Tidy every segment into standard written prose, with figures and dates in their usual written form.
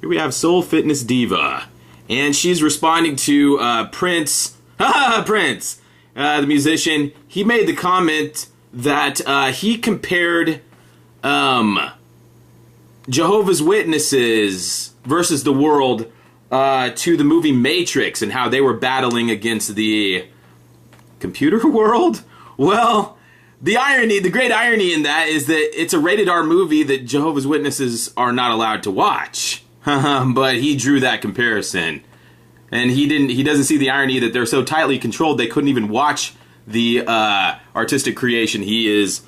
Here we have Soul Fitness Diva. And she's responding to Prince, Prince, the musician. He made the comment that he compared Jehovah's Witnesses versus the world to the movie Matrix and how they were battling against the computer world. Well, the great irony in that is that it's a rated R movie that Jehovah's Witnesses are not allowed to watch. But he drew that comparison. And he doesn't see the irony that they're so tightly controlled they couldn't even watch the artistic creation he is.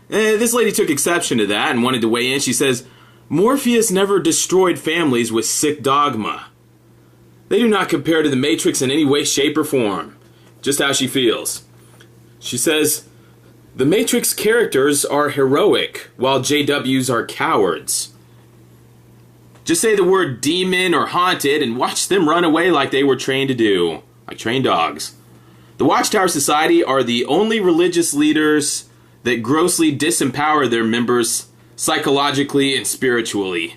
This lady took exception to that and wanted to weigh in. She says, Morpheus never destroyed families with sick dogma. They do not compare to the Matrix in any way, shape, or form. Just how she feels. She says, the Matrix characters are heroic, while JWs are cowards. Just say the word demon or haunted and watch them run away like they were trained to do. Like trained dogs. The Watchtower Society are the only religious leaders that grossly disempower their members psychologically and spiritually.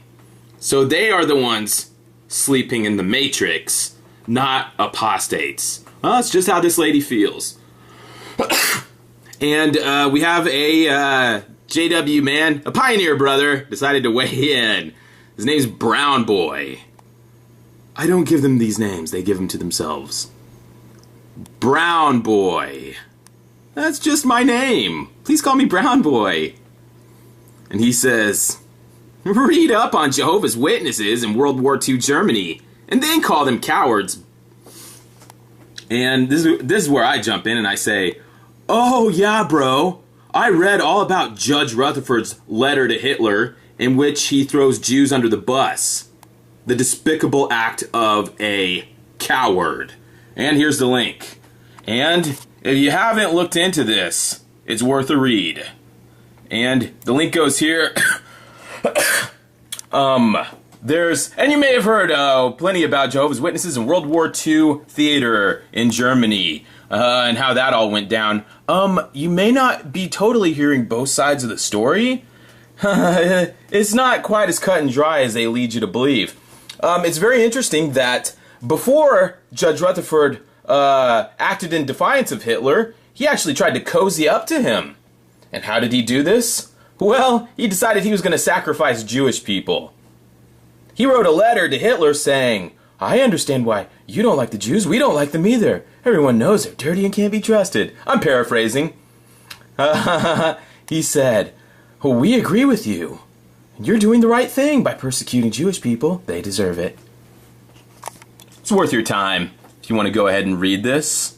So they are the ones sleeping in the Matrix, not apostates. Well, that's just how this lady feels. And we have a JW man, a pioneer brother, decided to weigh in. His name's Brown Boy. I don't give them these names, they give them to themselves. Brown Boy. That's just my name. Please call me Brown Boy. And he says, read up on Jehovah's Witnesses in World War II Germany, and then call them cowards. And this is where I jump in and I say, oh yeah, bro. I read all about Judge Rutherford's letter to Hitler in which he throws Jews under the bus. The despicable act of a coward. And here's the link. And if you haven't looked into this, it's worth a read. And the link goes here. And you may have heard plenty about Jehovah's Witnesses in World War II theater in Germany and how that all went down. You may not be totally hearing both sides of the story. It's not quite as cut and dry as they lead you to believe. It's very interesting that before Judge Rutherford acted in defiance of Hitler, he actually tried to cozy up to him. And how did he do this? Well, he decided he was going to sacrifice Jewish people. He wrote a letter to Hitler saying, I understand why you don't like the Jews. We don't like them either. Everyone knows they're dirty and can't be trusted. I'm paraphrasing. He said, well, we agree with you. You're doing the right thing by persecuting Jewish people. They deserve it. It's worth your time if you want to go ahead and read this.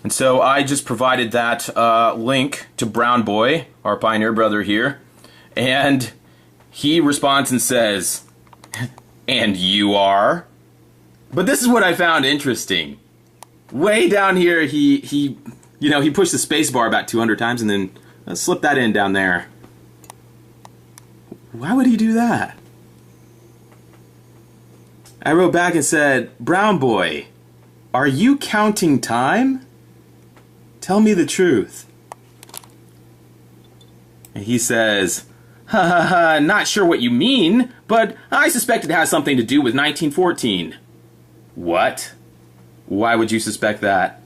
And so I just provided that link to Brown Boy, our pioneer brother here. And he responds and says, and you are? But this is what I found interesting. Way down here, he pushed the space bar about 200 times and then slipped that in down there. Why would he do that? I wrote back and said, Brown Boy, are you counting time? Tell me the truth. And he says, not sure what you mean, but I suspect it has something to do with 1914. What? Why would you suspect that?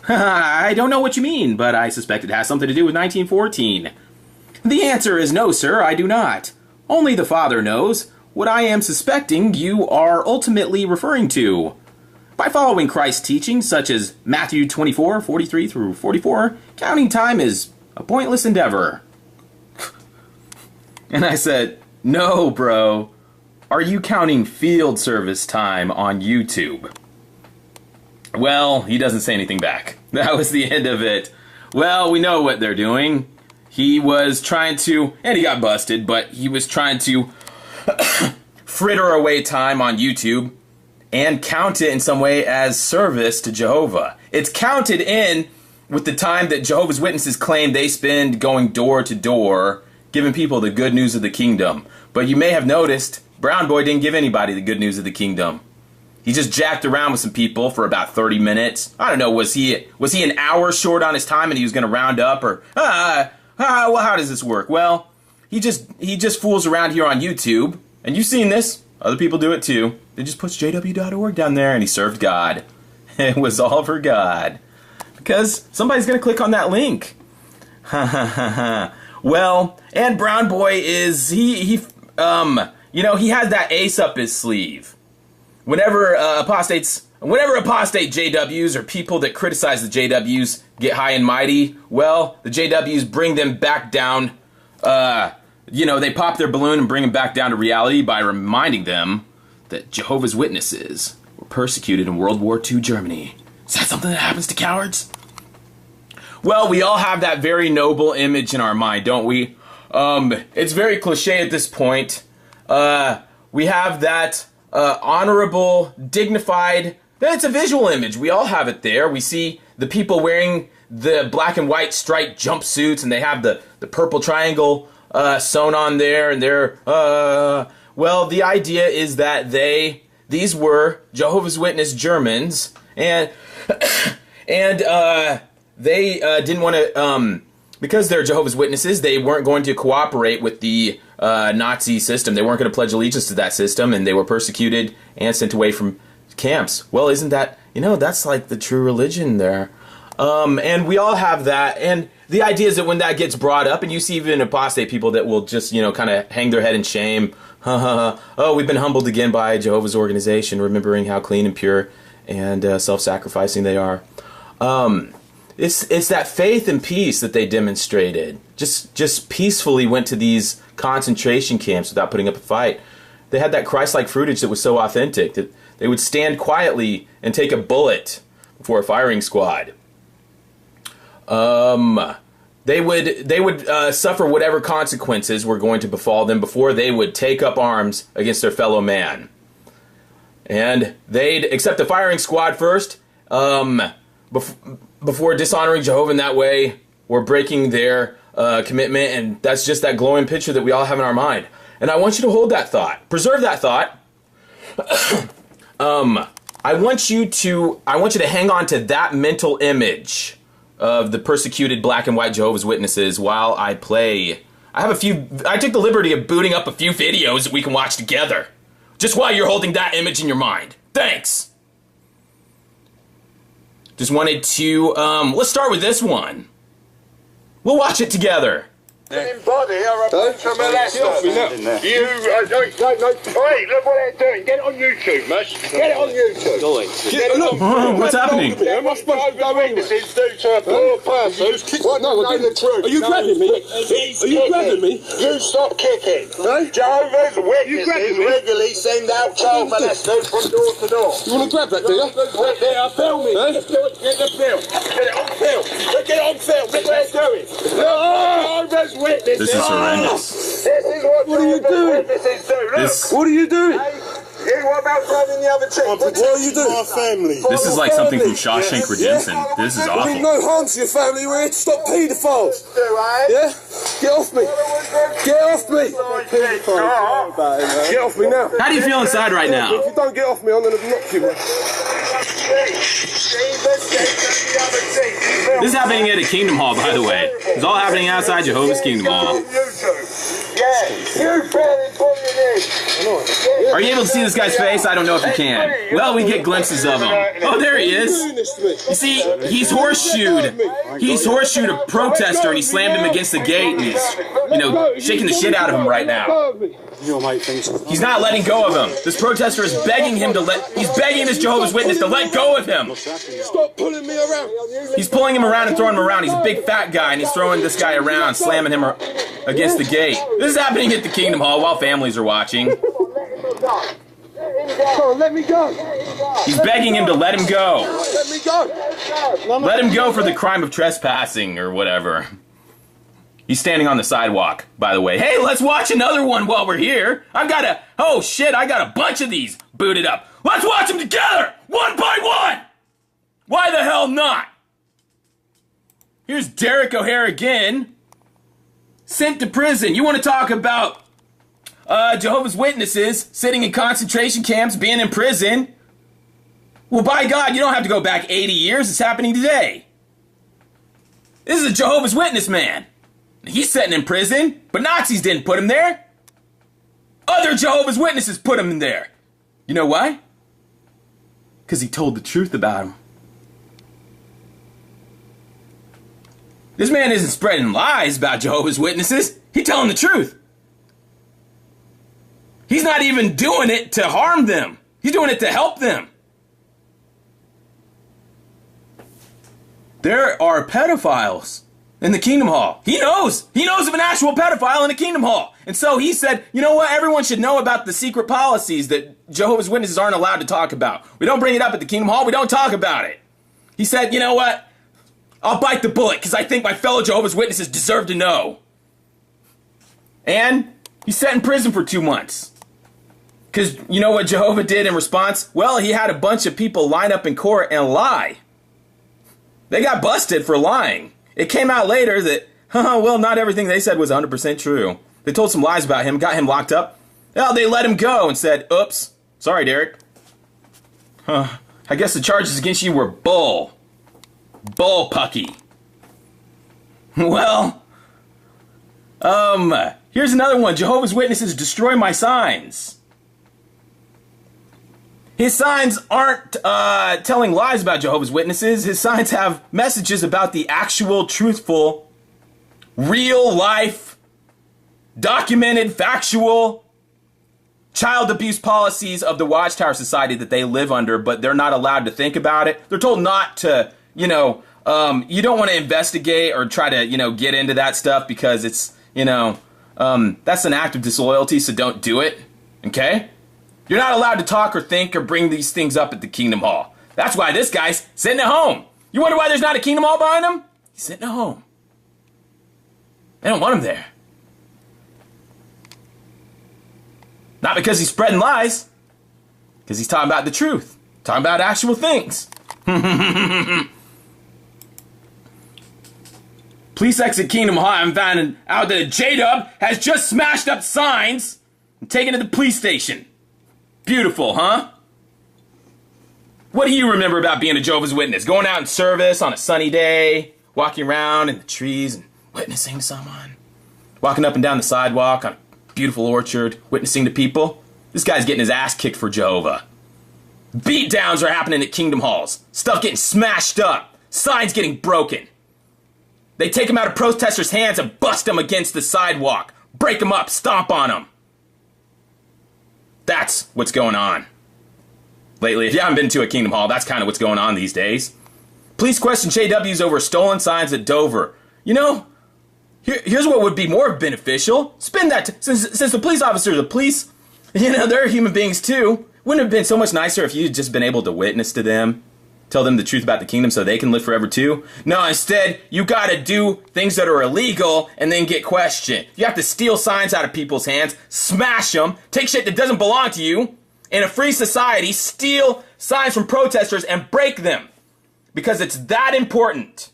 I don't know what you mean, but I suspect it has something to do with 1914. The answer is no, sir, I do not. Only the Father knows what I am suspecting you are ultimately referring to. By following Christ's teachings, such as Matthew 24:43 through 44, counting time is a pointless endeavor. And I said, no, bro. Are you counting field service time on YouTube? Well, he doesn't say anything back. That was the end of it. Well, we know what they're doing. He was trying to, and he got busted, but he was trying to fritter away time on YouTube and count it in some way as service to Jehovah. It's counted in with the time that Jehovah's Witnesses claim they spend going door to door, giving people the good news of the kingdom. But you may have noticed, Brown Boy didn't give anybody the good news of the kingdom. He just jacked around with some people for about 30 minutes. I don't know, was he an hour short on his time and he was going to round up? Or, well, how does this work? Well, he just fools around here on YouTube, and you've seen this. Other people do it too. They just puts jw.org down there, and he served God. It was all for God, because somebody's gonna click on that link. Ha ha ha ha. Well, and Brown Boy is he has that ace up his sleeve. Whenever apostate JWs or people that criticize the JWs get high and mighty, well, the JWs bring them back down. They pop their balloon and bring them back down to reality by reminding them that Jehovah's Witnesses were persecuted in World War II Germany. Is that something that happens to cowards? Well, we all have that very noble image in our mind, don't we? It's very cliche at this point. We have that honorable, dignified, it's a visual image. We all have it there. We see the people wearing the black and white striped jumpsuits, and they have the purple triangle sewn on there, and they're, well, the idea is that these were Jehovah's Witness Germans, and they didn't want to, because they're Jehovah's Witnesses, they weren't going to cooperate with the Nazi system. They weren't going to pledge allegiance to that system, and they were persecuted and sent away from camps. Well, isn't that, that's like the true religion there. And we all have that, and the idea is that when that gets brought up, and you see even apostate people that will just, kind of hang their head in shame, oh, we've been humbled again by Jehovah's organization, remembering how clean and pure and self-sacrificing they are. It's that faith and peace that they demonstrated. Just peacefully went to these concentration camps without putting up a fight. They had that Christ-like fruitage that was so authentic that they would stand quietly and take a bullet before a firing squad. They would suffer whatever consequences were going to befall them before they would take up arms against their fellow man. And they'd accept the firing squad first, before dishonoring Jehovah in that way, or breaking their commitment, and that's just that glowing picture that we all have in our mind. And I want you to hold that thought. Preserve that thought. I want you to hang on to that mental image of the persecuted black and white Jehovah's Witnesses while I play. I took the liberty of booting up a few videos that we can watch together. Just while you're holding that image in your mind. Thanks! Just wanted to, let's start with this one. We'll watch it together. Body are a bunch of molesters. Look what they're doing. Get it on YouTube, mate. Get it on YouTube. What's happening? What's Witnesses do to a poor person? No, I the truth. Are you grabbing me? Are you grabbing me? You stop kicking. Jehovah's Witnesses regularly send out child molesters from door to door. You want to grab that, do you? Film me. Get the film. Get it on film. Get it on film. Look what they're doing. Jehovah's Witnesses. This is horrendous. This is what are you doing? Witnesses do. Look. What are you doing? What about grabbing the other team? What are you doing? Our family. This is like something from Shawshank Redemption. This is I awful. mean, no harm to your family. We're here to stop paedophiles. Yeah? Get off me. Get off me. Get off me now. How do you feel inside right now? If you don't get off me, I'm going to knock you. This is happening at a Kingdom Hall, by the way. It's all happening outside Jehovah's Kingdom Hall. Are you able to see this guy's face? I don't know if you can. Well, we get glimpses of him. Oh, there he is. You see, he's horseshoed. He's horseshoed a protester, and he slammed him against the gate, and he's, shaking the shit out of him right now. He's not letting go of him. This protester is begging him he's begging this Jehovah's Witness to let go of him. Stop pulling me around. He's pulling him around and throwing him around. He's a big fat guy, and he's throwing this guy around, slamming him against the gate. This is happening at the Kingdom Hall while families are watching. Come on, let me go. He's begging him to let him go. Let me go. Let him go for the crime of trespassing or whatever. He's standing on the sidewalk, by the way. Hey, let's watch another one while we're here. I got a bunch of these booted up. Let's watch them together, one by one. Why the hell not? Here's Derek O'Hare again. Sent to prison. You want to talk about Jehovah's Witnesses sitting in concentration camps, being in prison? Well, by God, you don't have to go back 80 years. It's happening today. This is a Jehovah's Witness man. He's sitting in prison, but Nazis didn't put him there. Other Jehovah's Witnesses put him in there. You know why? Because he told the truth about him. This man isn't spreading lies about Jehovah's Witnesses. He's telling the truth. He's not even doing it to harm them. He's doing it to help them. There are pedophiles in the Kingdom Hall. He knows. He knows of an actual pedophile in the Kingdom Hall. And so he said, you know what? Everyone should know about the secret policies that Jehovah's Witnesses aren't allowed to talk about. We don't bring it up at the Kingdom Hall. We don't talk about it. He said, you know what? I'll bite the bullet because I think my fellow Jehovah's Witnesses deserve to know. And he's set in prison for 2 months. Because you know what Jehovah did in response? Well, he had a bunch of people line up in court and lie. They got busted for lying. It came out later that, well, not everything they said was 100% true. They told some lies about him, got him locked up. Well, they let him go and said, oops, sorry, Derek. I guess the charges against you were bull. Bullpucky. Well, here's another one. Jehovah's Witnesses destroy my signs. His signs aren't telling lies about Jehovah's Witnesses. His signs have messages about the actual, truthful, real life, documented, factual child abuse policies of the Watchtower Society that they live under, but they're not allowed to think about it. They're told not to, you don't want to investigate or try to, get into that stuff because it's, that's an act of disloyalty, so don't do it, okay? You're not allowed to talk or think or bring these things up at the Kingdom Hall. That's why this guy's sitting at home. You wonder why there's not a Kingdom Hall behind him? He's sitting at home. They don't want him there. Not because he's spreading lies. Because he's talking about the truth. Talking about actual things. Police exit Kingdom Hall and found out that J-Dub has just smashed up signs and taken it to the police station. Beautiful, huh? What do you remember about being a Jehovah's Witness? Going out in service on a sunny day, walking around in the trees and witnessing to someone. Walking up and down the sidewalk on a beautiful orchard, witnessing to people. This guy's getting his ass kicked for Jehovah. Beatdowns are happening at Kingdom Halls. Stuff getting smashed up. Signs getting broken. They take them out of protesters' hands and bust them against the sidewalk. Break them up, stomp on them. That's what's going on lately. If you haven't been to a Kingdom Hall, that's kind of what's going on these days. Police question JWs over stolen signs at Dover. Here's what would be more beneficial. Spend that, since the police officers are police, they're human beings too. Wouldn't it have been so much nicer if you'd just been able to witness to them? Tell them the truth about the kingdom so they can live forever too? No, instead, you gotta do things that are illegal and then get questioned. You have to steal signs out of people's hands, smash them, take shit that doesn't belong to you. In a free society, steal signs from protesters and break them. Because it's that important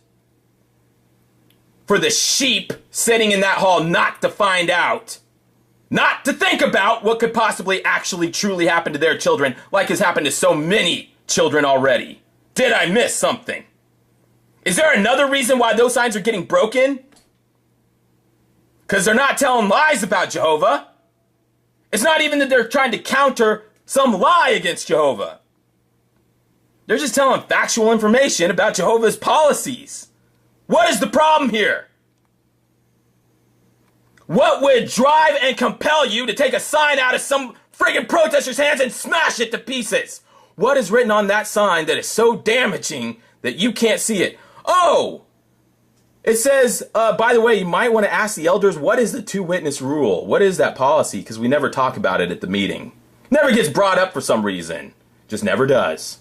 for the sheep sitting in that hall not to find out. Not to think about what could possibly actually truly happen to their children, like has happened to so many children already. Did I miss something? Is there another reason why those signs are getting broken? Because they're not telling lies about Jehovah. It's not even that they're trying to counter some lie against Jehovah. They're just telling factual information about Jehovah's policies. What is the problem here? What would drive and compel you to take a sign out of some friggin' protester's hands and smash it to pieces? What is written on that sign that is so damaging that you can't see it? Oh, it says, by the way, you might want to ask the elders, what is the two-witness rule? What is that policy? Because we never talk about it at the meeting. Never gets brought up for some reason. Just never does.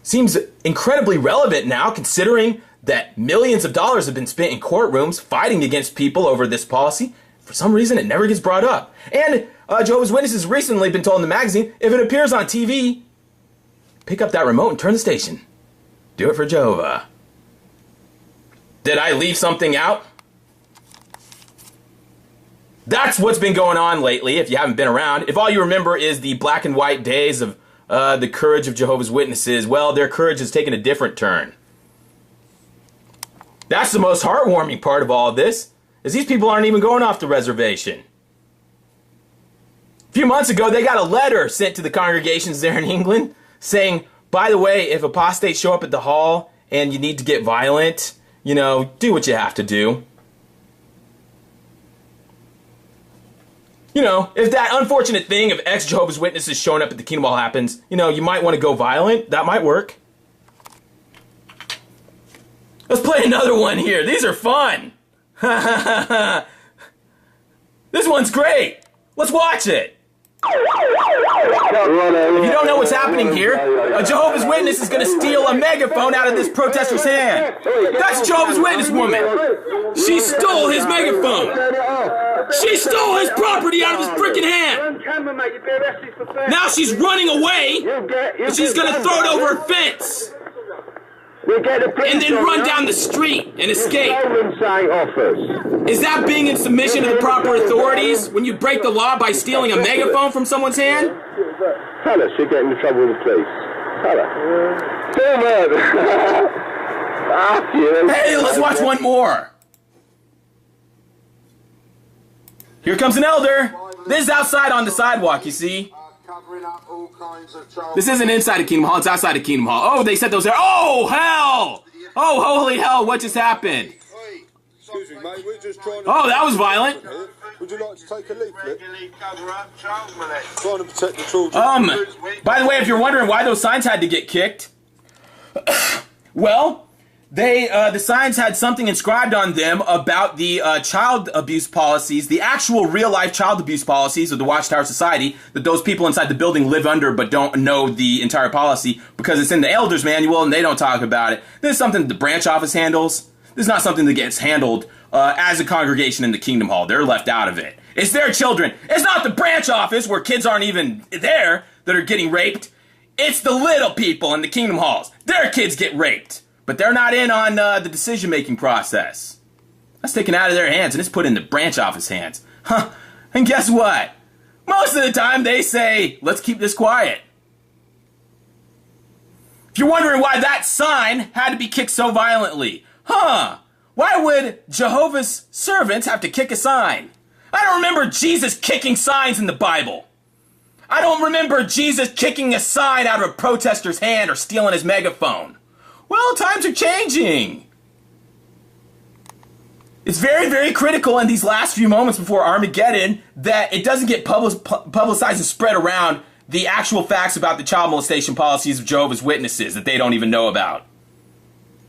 Seems incredibly relevant now, considering that millions of dollars have been spent in courtrooms fighting against people over this policy. For some reason, it never gets brought up. And Jehovah's Witnesses recently been told in the magazine, if it appears on TV, pick up that remote and turn the station. Do it for Jehovah. Did I leave something out? That's what's been going on lately, if you haven't been around. If all you remember is the black and white days of the courage of Jehovah's Witnesses, well, their courage has taken a different turn. That's the most heartwarming part of all of this, is these people aren't even going off the reservation. A few months ago, they got a letter sent to the congregations there in England saying, by the way, if apostates show up at the hall and you need to get violent, you know, do what you have to do. You know, if that unfortunate thing of ex-Jehovah's Witnesses showing up at the Kingdom Hall happens, you know, you might want to go violent. That might work. Let's play another one here. These are fun. This one's great. Let's watch it. If you don't know what's happening here, a Jehovah's Witness is going to steal a megaphone out of this protester's hand. That's a Jehovah's Witness woman. She stole his megaphone. She stole his property out of his freaking hand. Now she's running away, and she's going to throw it over a fence. And then run down the street and escape. Is that being in submission to the proper authorities when you break the law by stealing a megaphone from someone's hand? Tell us you're getting in trouble with the police. Tell us. Hey, let's watch one more. Here comes an elder. This is outside on the sidewalk, you see. This isn't inside of Kingdom Hall, it's outside of Kingdom Hall. Oh, they set those there. Oh, hell! Oh, holy hell, what just happened? Excuse me, mate, we're just trying to... Oh, that was violent. Would you like to take a leaflet? Trying to protect the children. By the way, if you're wondering why those signs had to get kicked, well, the signs had something inscribed on them about the child abuse policies, the actual real-life child abuse policies of the Watchtower Society that those people inside the building live under but don't know the entire policy because it's in the Elders Manual and they don't talk about it. This is something that the branch office handles. This is not something that gets handled as a congregation in the Kingdom Hall. They're left out of it. It's their children. It's not the branch office where kids aren't even there that are getting raped. It's the little people in the Kingdom Halls. Their kids get raped. But they're not in on the decision-making process. That's taken out of their hands and it's put in the branch office hands. Huh. And guess what? Most of the time they say, let's keep this quiet. If you're wondering why that sign had to be kicked so violently, why would Jehovah's servants have to kick a sign? I don't remember Jesus kicking signs in the Bible. I don't remember Jesus kicking a sign out of a protester's hand or stealing his megaphone. Well, times are changing. It's very, very critical in these last few moments before Armageddon that it doesn't get publicized and spread around the actual facts about the child molestation policies of Jehovah's Witnesses that they don't even know about.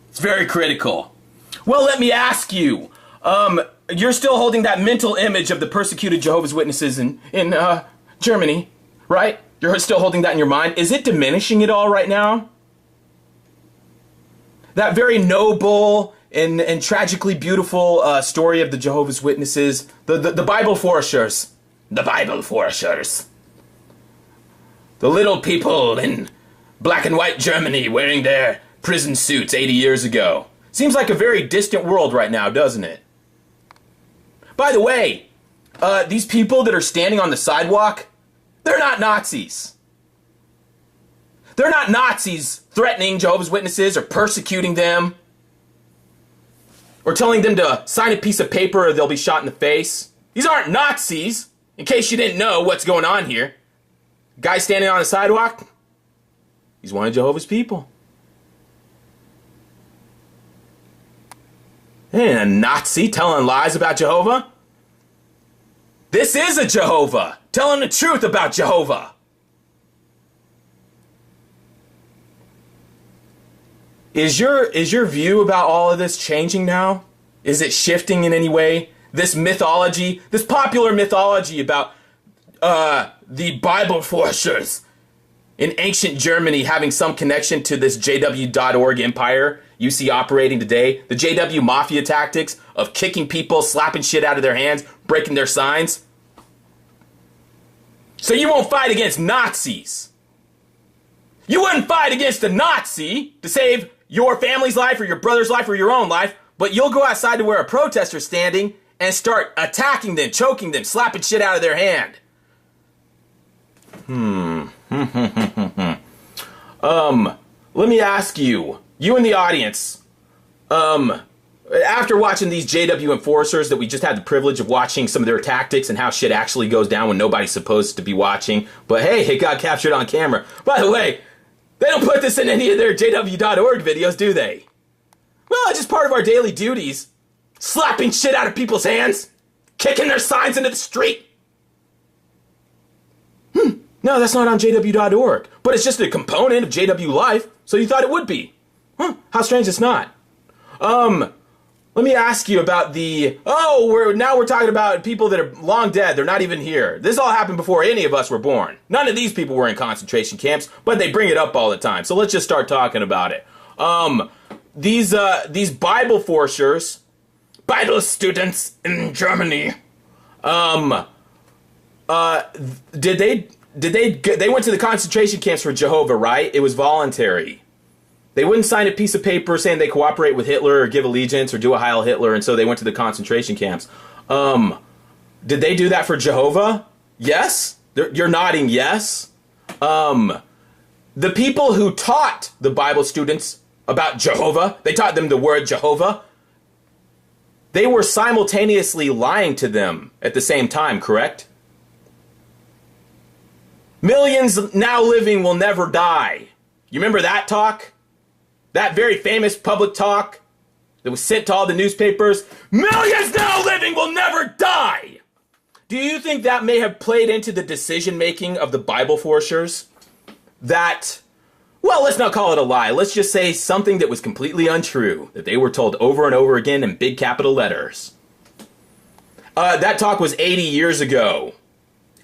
It's very critical. Well, let me ask you, you're still holding that mental image of the persecuted Jehovah's Witnesses in Germany, right? You're still holding that in your mind. Is it diminishing at all right now? That very noble and tragically beautiful story of the Jehovah's Witnesses, the Bible Forschers. The Bible Forschers. The little people in black and white Germany wearing their prison suits 80 years ago. Seems like a very distant world right now, doesn't it? By the way, these people that are standing on the sidewalk, they're not Nazis. They're not Nazis threatening Jehovah's Witnesses or persecuting them or telling them to sign a piece of paper or they'll be shot in the face. These aren't Nazis, in case you didn't know what's going on here. Guy standing on the sidewalk, he's one of Jehovah's people. Ain't a Nazi telling lies about Jehovah. This is a Jehovah telling the truth about Jehovah. Is your view about all of this changing now? Is it shifting in any way? This mythology, this popular mythology about the Bible Forschers in ancient Germany having some connection to this JW.org empire you see operating today, the JW mafia tactics of kicking people, slapping shit out of their hands, breaking their signs. So you won't fight against Nazis. You wouldn't fight against a Nazi to save your family's life or your brother's life or your own life, but you'll go outside to where a protester's standing and start attacking them, choking them, slapping shit out of their hand. Let me ask you, you in the audience, after watching these JW enforcers that we just had the privilege of watching some of their tactics and how shit actually goes down when nobody's supposed to be watching, but hey, it got captured on camera. By the way, they don't put this in any of their JW.org videos, do they? Well, it's just part of our daily duties. Slapping shit out of people's hands. Kicking their signs into the street. No, that's not on JW.org. But it's just a component of JW Life, so you thought it would be. How strange it's not. Let me ask you about now we're talking about people that are long dead. They're not even here. This all happened before any of us were born. None of these people were in concentration camps, but they bring it up all the time. So let's just start talking about it. These Bible forcers, Bible students in Germany, they went to the concentration camps for Jehovah, right? It was voluntary. They wouldn't sign a piece of paper saying they cooperate with Hitler or give allegiance or do a Heil Hitler, and so they went to the concentration camps. Did they do that for Jehovah? Yes? You're nodding yes? The people who taught the Bible students about Jehovah, they taught them the word Jehovah, they were simultaneously lying to them at the same time, correct? Millions now living will never die. You remember that talk? That very famous public talk that was sent to all the newspapers? Millions now living will never die! Do you think that may have played into the decision-making of the Bible forcers? That, well, let's not call it a lie. Let's just say something that was completely untrue, that they were told over and over again in big capital letters. That talk was 80 years ago.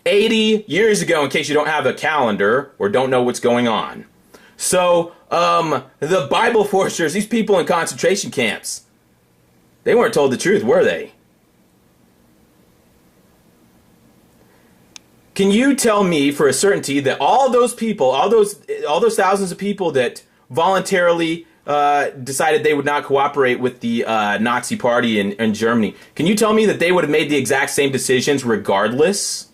80 years ago, in case you don't have a calendar or don't know what's going on. So, the Bible forcers, these people in concentration camps, they weren't told the truth, were they? Can you tell me for a certainty that all those people, all those thousands of people that voluntarily decided they would not cooperate with the Nazi party in Germany, can you tell me that they would have made the exact same decisions regardless?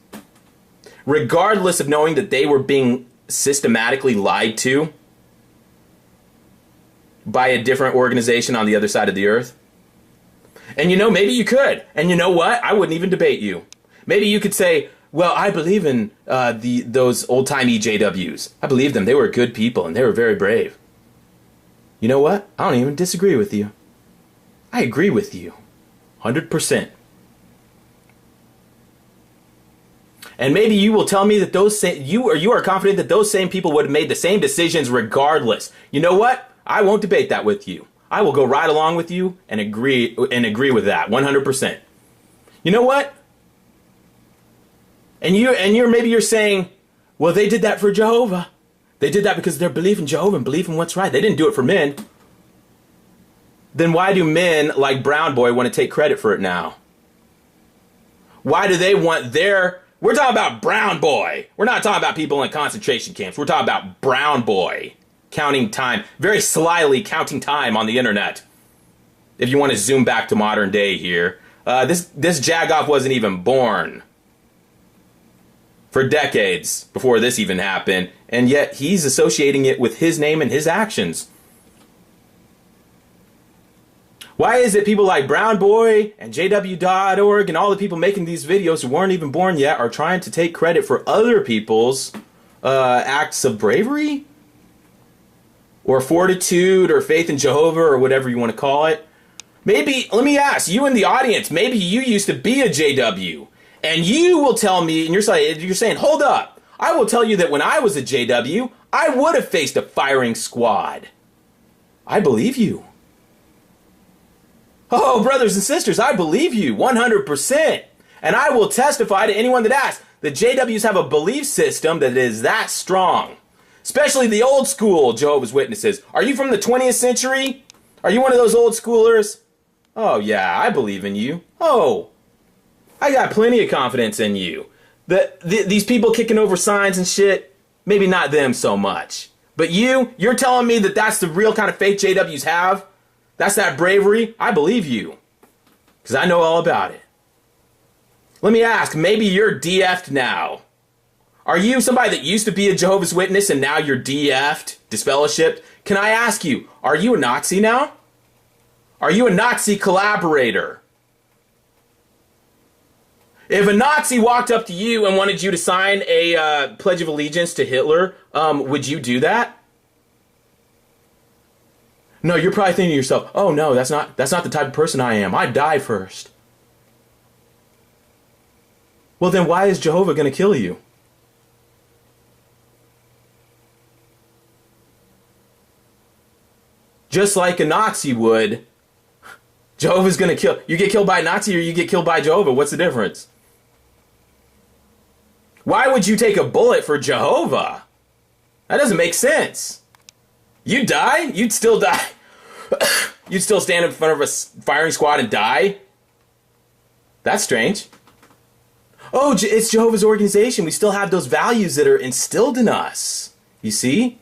Regardless of knowing that they were being systematically lied to by a different organization on the other side of the earth? And you know, maybe you could. And you know what? I wouldn't even debate you. Maybe you could say, well, I believe in those old-timey JWs. I believe them. They were good people and they were very brave. You know what? I don't even disagree with you. I agree with you. 100%. And maybe you will tell me that you are confident that those same people would have made the same decisions regardless. You know what? I won't debate that with you. I will go right along with you and agree with that 100%. You know what? And maybe you're saying, well, they did that for Jehovah. They did that because they believe in Jehovah and believe in what's right. They didn't do it for men. Then why do men like Brown Boy want to take credit for it now? Why do they want their... We're talking about Brown Boy. We're not talking about people in concentration camps. We're talking about Brown Boy counting time, very slyly counting time on the internet. If you want to zoom back to modern day here, this jagoff wasn't even born for decades before this even happened, and yet he's associating it with his name and his actions. Why is it people like Brown Boy and JW.org and all the people making these videos who weren't even born yet are trying to take credit for other people's acts of bravery? Or fortitude or faith in Jehovah or whatever you want to call it? Maybe, let me ask, you in the audience, maybe you used to be a JW. And you will tell me, and you're saying, hold up. I will tell you that when I was a JW, I would have faced a firing squad. I believe you. Oh, brothers and sisters, I believe you 100%. And I will testify to anyone that asks that JWs have a belief system that is that strong. Especially the old school Jehovah's Witnesses. Are you from the 20th century? Are you one of those old schoolers? Oh, yeah, I believe in you. Oh, I got plenty of confidence in you. These people kicking over signs and shit, maybe not them so much. But you're telling me that that's the real kind of faith JWs have? That's that bravery? I believe you. Because I know all about it. Let me ask, maybe you're DF'd now. Are you somebody that used to be a Jehovah's Witness and now you're DF'd, disfellowshipped? Can I ask you, are you a Nazi now? Are you a Nazi collaborator? If a Nazi walked up to you and wanted you to sign a Pledge of Allegiance to Hitler, would you do that? No, you're probably thinking to yourself, oh no, that's not the type of person I am. I'd die first. Well, then why is Jehovah going to kill you? Just like a Nazi would, Jehovah's going to kill. You get killed by a Nazi or you get killed by Jehovah. What's the difference? Why would you take a bullet for Jehovah? That doesn't make sense. You'd die? You'd still die. You'd still stand in front of a firing squad and die? That's strange. Oh, it's Jehovah's organization. We still have those values that are instilled in us. You see?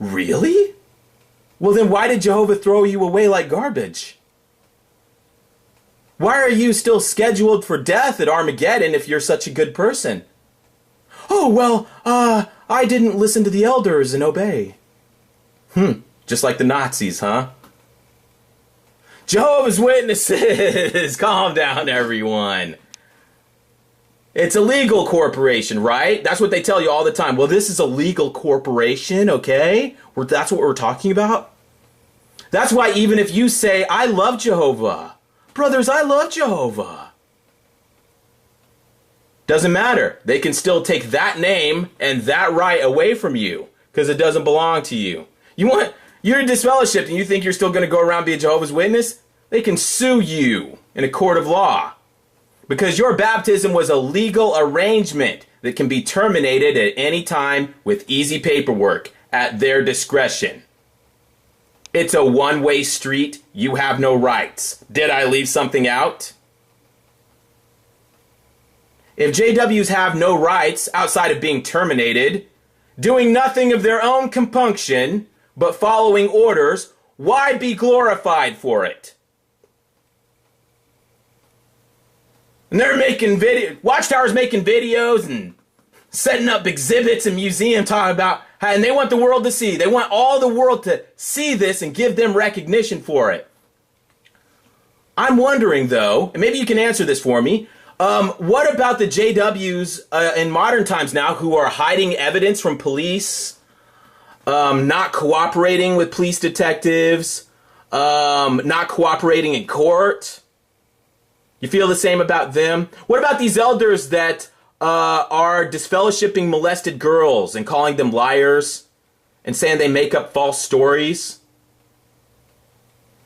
Really? Well, then why did Jehovah throw you away like garbage? Why are you still scheduled for death at Armageddon if you're such a good person? Oh, well, I didn't listen to the elders and obey. Just like the Nazis, huh? Jehovah's Witnesses! Calm down, everyone. It's a legal corporation, right? That's what they tell you all the time. Well, this is a legal corporation, okay? That's what we're talking about. That's why even if you say, I love Jehovah, brothers, I love Jehovah, doesn't matter. They can still take that name and that right away from you because it doesn't belong to you. You're disfellowshipped and you think you're still going to go around be a Jehovah's Witness? They can sue you in a court of law because your baptism was a legal arrangement that can be terminated at any time with easy paperwork at their discretion. It's a one-way street. You have no rights. Did I leave something out? If JWs have no rights outside of being terminated, doing nothing of their own compunction, but following orders, why be glorified for it? And they're making Watchtower's making videos and setting up exhibits and museums talking about how, and they want the world to see. They want all the world to see this and give them recognition for it. I'm wondering, though, and maybe you can answer this for me, what about the JWs in modern times now who are hiding evidence from police, not cooperating with police detectives, not cooperating in court? You feel the same about them? What about these elders that are disfellowshipping molested girls and calling them liars and saying they make up false stories?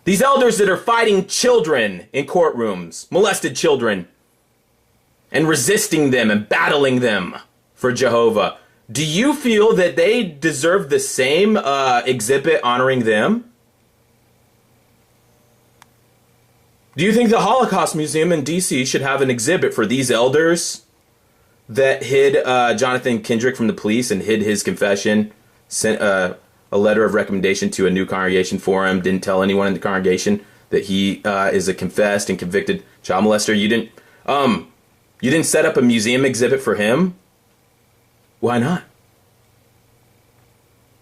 These elders that are fighting children in courtrooms, molested children, and resisting them and battling them for Jehovah. Do you feel that they deserve the same exhibit honoring them? Do you think the Holocaust Museum in D.C. should have an exhibit for these elders that hid Jonathan Kendrick from the police and hid his confession, sent a letter of recommendation to a new congregation for him, didn't tell anyone in the congregation that he is a confessed and convicted child molester? You didn't set up a museum exhibit for him? Why not?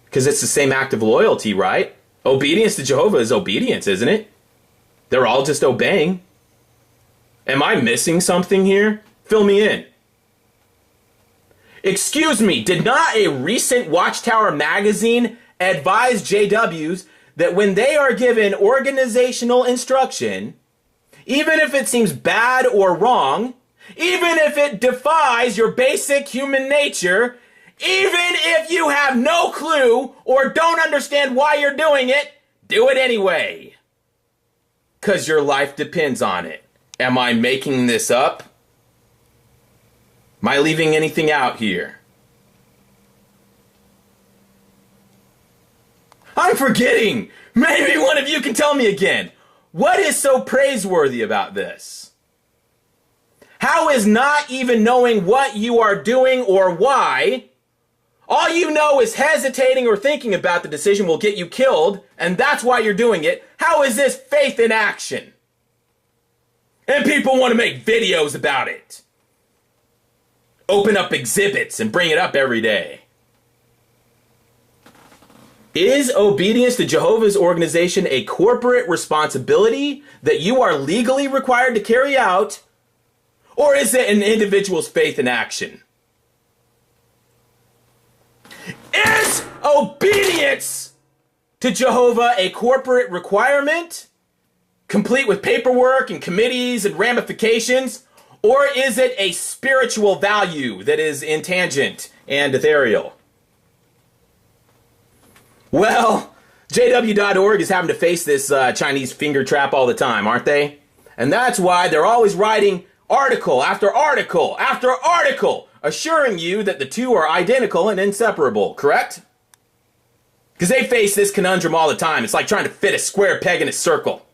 Because it's the same act of loyalty, right? Obedience to Jehovah is obedience, isn't it? They're all just obeying. Am I missing something here? Fill me in. Excuse me, did not a recent Watchtower magazine advise JWs that when they are given organizational instruction, even if it seems bad or wrong, even if it defies your basic human nature, even if you have no clue or don't understand why you're doing it, do it anyway. 'Cause your life depends on it. Am I making this up? Am I leaving anything out here? I'm forgetting! Maybe one of you can tell me again. What is so praiseworthy about this? How is not even knowing what you are doing or why, all you know is hesitating or thinking about the decision will get you killed, and that's why you're doing it? How is this faith in action? And people want to make videos about it. Open up exhibits and bring it up every day. Is obedience to Jehovah's organization a corporate responsibility that you are legally required to carry out, or is it an individual's faith in action? Is obedience to Jehovah a corporate requirement, complete with paperwork and committees and ramifications, or is it a spiritual value that is intangent and ethereal? Well, JW.org is having to face this Chinese finger trap all the time, aren't they? And that's why they're always writing article after article after article, assuring you that the two are identical and inseparable, correct? Because they face this conundrum all the time. It's like trying to fit a square peg in a circle.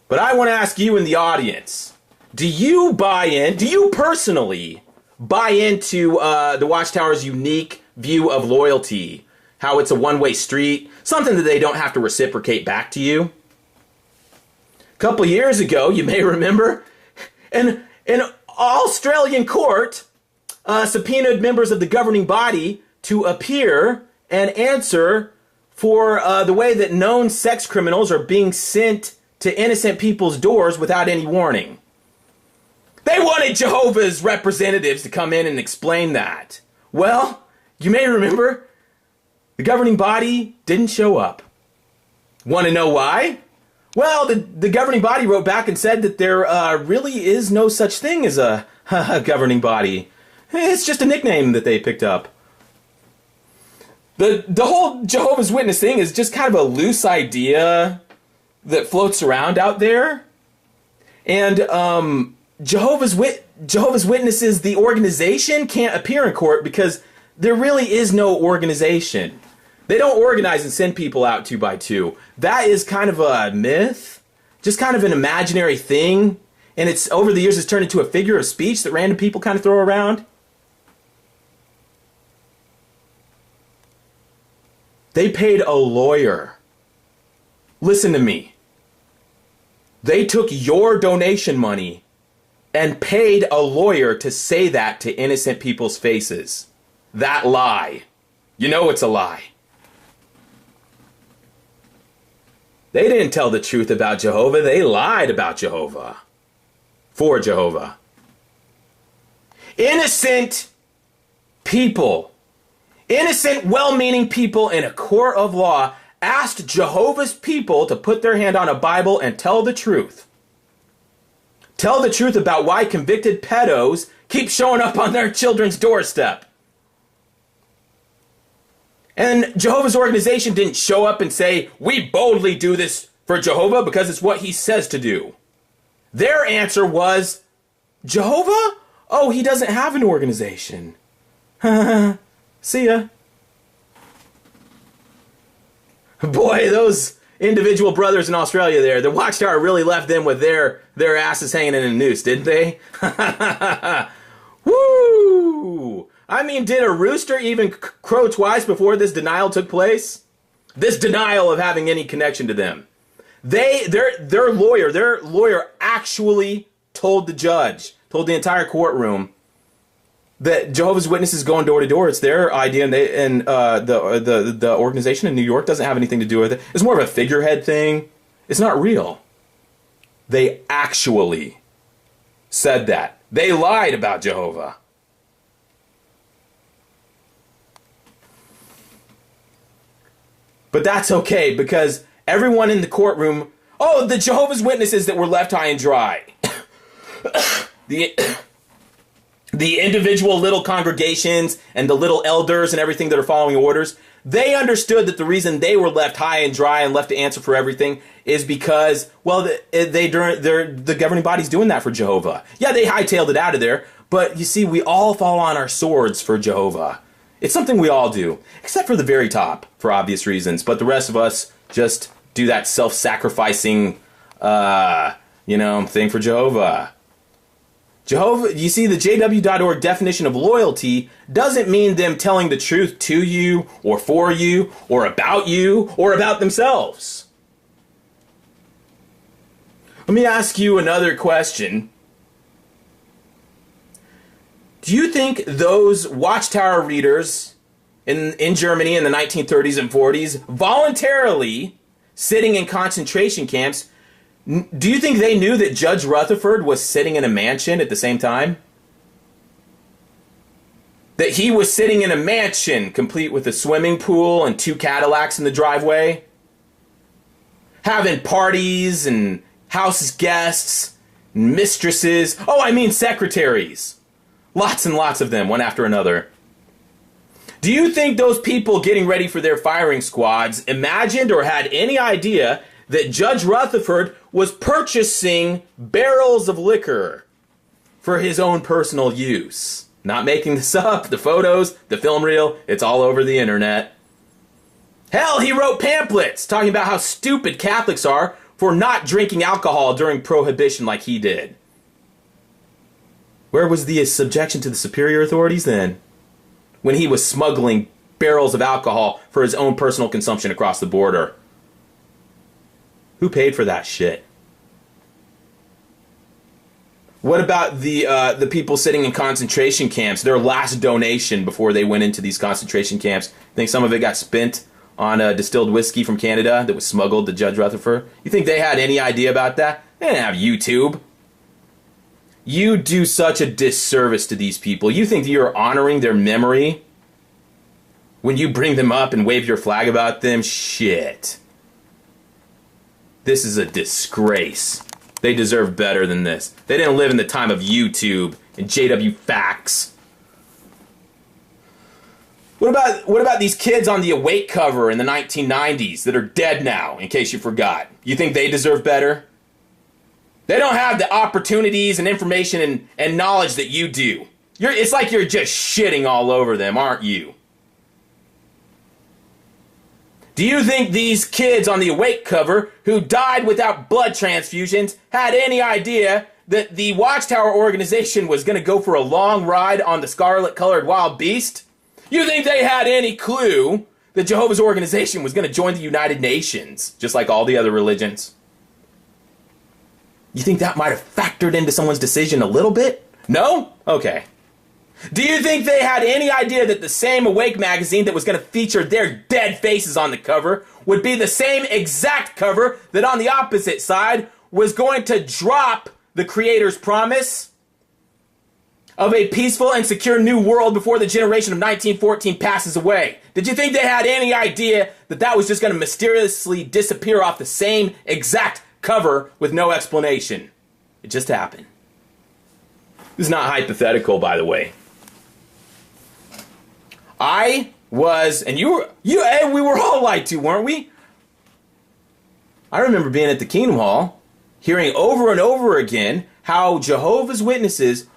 But I want to ask you in the audience, do you buy in, do you personally buy into the Watchtower's unique view of loyalty, how it's a one-way street, something that they don't have to reciprocate back to you? A couple years ago, you may remember, an Australian court subpoenaed members of the governing body to appear and answer for the way that known sex criminals are being sent to innocent people's doors without any warning. They wanted Jehovah's representatives to come in and explain that. Well, you may remember, the governing body didn't show up. Want to know why? Well, the governing body wrote back and said that there really is no such thing as a governing body. It's just a nickname that they picked up. The whole Jehovah's Witness thing is just kind of a loose idea that floats around out there. And Jehovah's Witnesses, the organization, can't appear in court because there really is no organization. They don't organize and send people out 2 by 2. That is kind of a myth, just kind of an imaginary thing. And it's over the years it's turned into a figure of speech that random people kind of throw around. They paid a lawyer. Listen to me. They took your donation money and paid a lawyer to say that to innocent people's faces. That lie. You know it's a lie. They didn't tell the truth about Jehovah. They lied about Jehovah. For Jehovah. Innocent people. Innocent, well-meaning people in a court of law asked Jehovah's people to put their hand on a Bible and tell the truth. Tell the truth about why convicted pedos keep showing up on their children's doorstep. And Jehovah's organization didn't show up and say, we boldly do this for Jehovah because it's what he says to do. Their answer was, Jehovah? Oh, he doesn't have an organization. See ya. Boy, those individual brothers in Australia there, the Watchtower really left them with their asses hanging in a noose, didn't they? Woo! I mean, did a rooster even crow twice before this denial took place? This denial of having any connection to them. Their lawyer actually told the judge, told the entire courtroom, that Jehovah's Witnesses going door to door. It's their idea, and the organization in New York doesn't have anything to do with it. It's more of a figurehead thing. It's not real. They actually said that. They lied about Jehovah. But that's okay, because everyone in the courtroom, oh, the Jehovah's Witnesses that were left high and dry. The individual little congregations and the little elders and everything that are following orders, they understood that the reason they were left high and dry and left to answer for everything is because, well, the governing body's doing that for Jehovah. Yeah, they hightailed it out of there, but you see, we all fall on our swords for Jehovah. It's something we all do, except for the very top, for obvious reasons. But the rest of us just do that self-sacrificing, thing for Jehovah. Jehovah, you see, the JW.org definition of loyalty doesn't mean them telling the truth to you, or for you, or about themselves. Let me ask you another question. Do you think those Watchtower readers in Germany in the 1930s and 40s, voluntarily sitting in concentration camps. Do you think they knew that Judge Rutherford was sitting in a mansion at the same time? That he was sitting in a mansion complete with a swimming pool and 2 Cadillacs in the driveway? Having parties and house guests, and mistresses. Oh, I mean secretaries. Lots and lots of them, one after another. Do you think those people getting ready for their firing squads imagined or had any idea that Judge Rutherford was purchasing barrels of liquor for his own personal use? Not making this up. The photos, the film reel, it's all over the internet. Hell, he wrote pamphlets talking about how stupid Catholics are for not drinking alcohol during Prohibition like he did. Where was the subjection to the superior authorities then? When he was smuggling barrels of alcohol for his own personal consumption across the border. Who paid for that shit? What about the people sitting in concentration camps, their last donation before they went into these concentration camps? Think some of it got spent on distilled whiskey from Canada that was smuggled to Judge Rutherford? You think they had any idea about that? They didn't have YouTube. You do such a disservice to these people. You think that you're honoring their memory when you bring them up and wave your flag about them? Shit. This is a disgrace. They deserve better than this. They didn't live in the time of YouTube and JW Facts. What about these kids on the Awake cover in the 1990s that are dead now, in case you forgot? You think they deserve better? They don't have the opportunities and information and knowledge that you do. It's like you're just shitting all over them, aren't you? Do you think these kids on the Awake cover who died without blood transfusions had any idea that the Watchtower organization was going to go for a long ride on the scarlet-colored wild beast? You think they had any clue that Jehovah's organization was going to join the United Nations, just like all the other religions? You think that might have factored into someone's decision a little bit? No? Okay. Do you think they had any idea that the same Awake magazine that was going to feature their dead faces on the cover would be the same exact cover that on the opposite side was going to drop the Creator's promise of a peaceful and secure new world before the generation of 1914 passes away? Did you think they had any idea that that was just going to mysteriously disappear off the same exact cover with no explanation? It just happened. This is not hypothetical, by the way. I was, and we were all lied to, weren't we? I remember being at the Kingdom Hall, hearing over and over again how Jehovah's Witnesses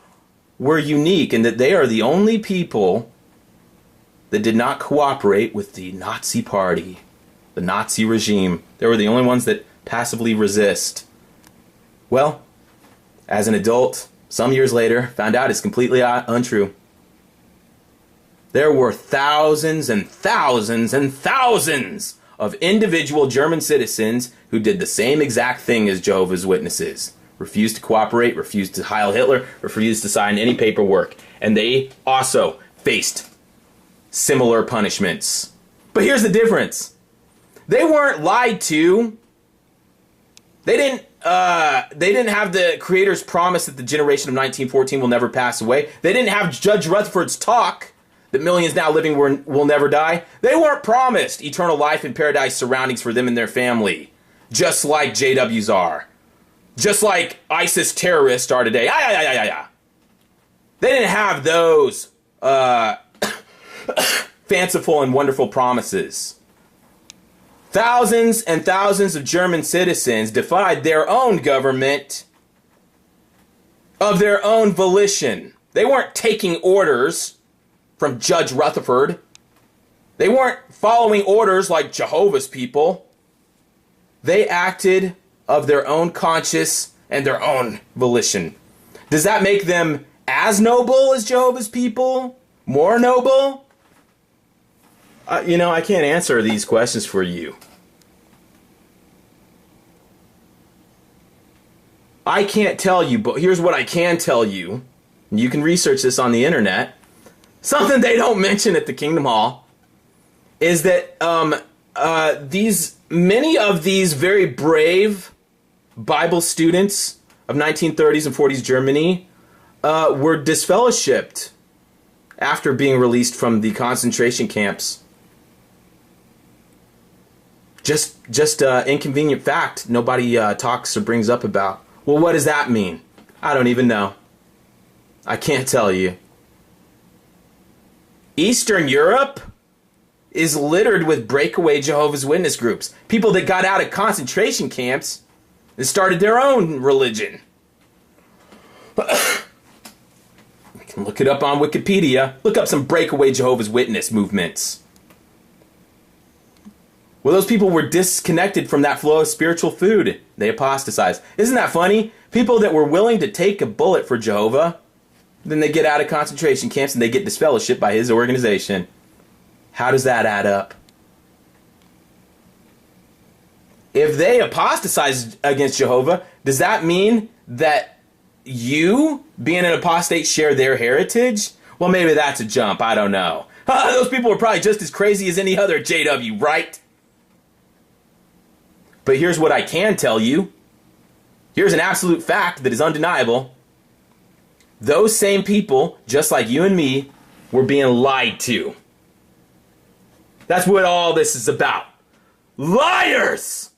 were unique and that they are the only people that did not cooperate with the Nazi Party, the Nazi regime. They were the only ones that passively resist. Well, as an adult, some years later, found out it's completely untrue. There were thousands and thousands and thousands of individual German citizens who did the same exact thing as Jehovah's Witnesses. Refused to cooperate, refused to Heil Hitler, refused to sign any paperwork. And they also faced similar punishments. But here's the difference. They weren't lied to. They didn't have the Creator's promise that the generation of 1914 will never pass away. They didn't have Judge Rutherford's talk that millions now living will never die. They weren't promised eternal life and paradise surroundings for them and their family, just like JWs are. Just like ISIS terrorists are today. They didn't have those fanciful and wonderful promises. Thousands and thousands of German citizens defied their own government of their own volition. They weren't taking orders from Judge Rutherford. They weren't following orders like Jehovah's people. They acted of their own conscience and their own volition. Does that make them as noble as Jehovah's people? More noble? I can't answer these questions for you. I can't tell you, but here's what I can tell you. You can research this on the internet. Something they don't mention at the Kingdom Hall. is that many of these very brave Bible students of 1930s and 40s Germany were disfellowshipped after being released from the concentration camps. Just inconvenient fact nobody talks or brings up about. Well, what does that mean? I don't even know. I can't tell you. Eastern Europe is littered with breakaway Jehovah's Witness groups. People that got out of concentration camps and started their own religion. You can look it up on Wikipedia. Look up some breakaway Jehovah's Witness movements. Well, those people were disconnected from that flow of spiritual food. They apostatized. Isn't that funny? People that were willing to take a bullet for Jehovah, then they get out of concentration camps and they get disfellowshipped by his organization. How does that add up? If they apostatize against Jehovah, does that mean that you, being an apostate, share their heritage? Well, maybe that's a jump. I don't know. Those people are probably just as crazy as any other JW, right? But here's what I can tell you. Here's an absolute fact that is undeniable. Those same people, just like you and me, were being lied to. That's what all this is about. Liars!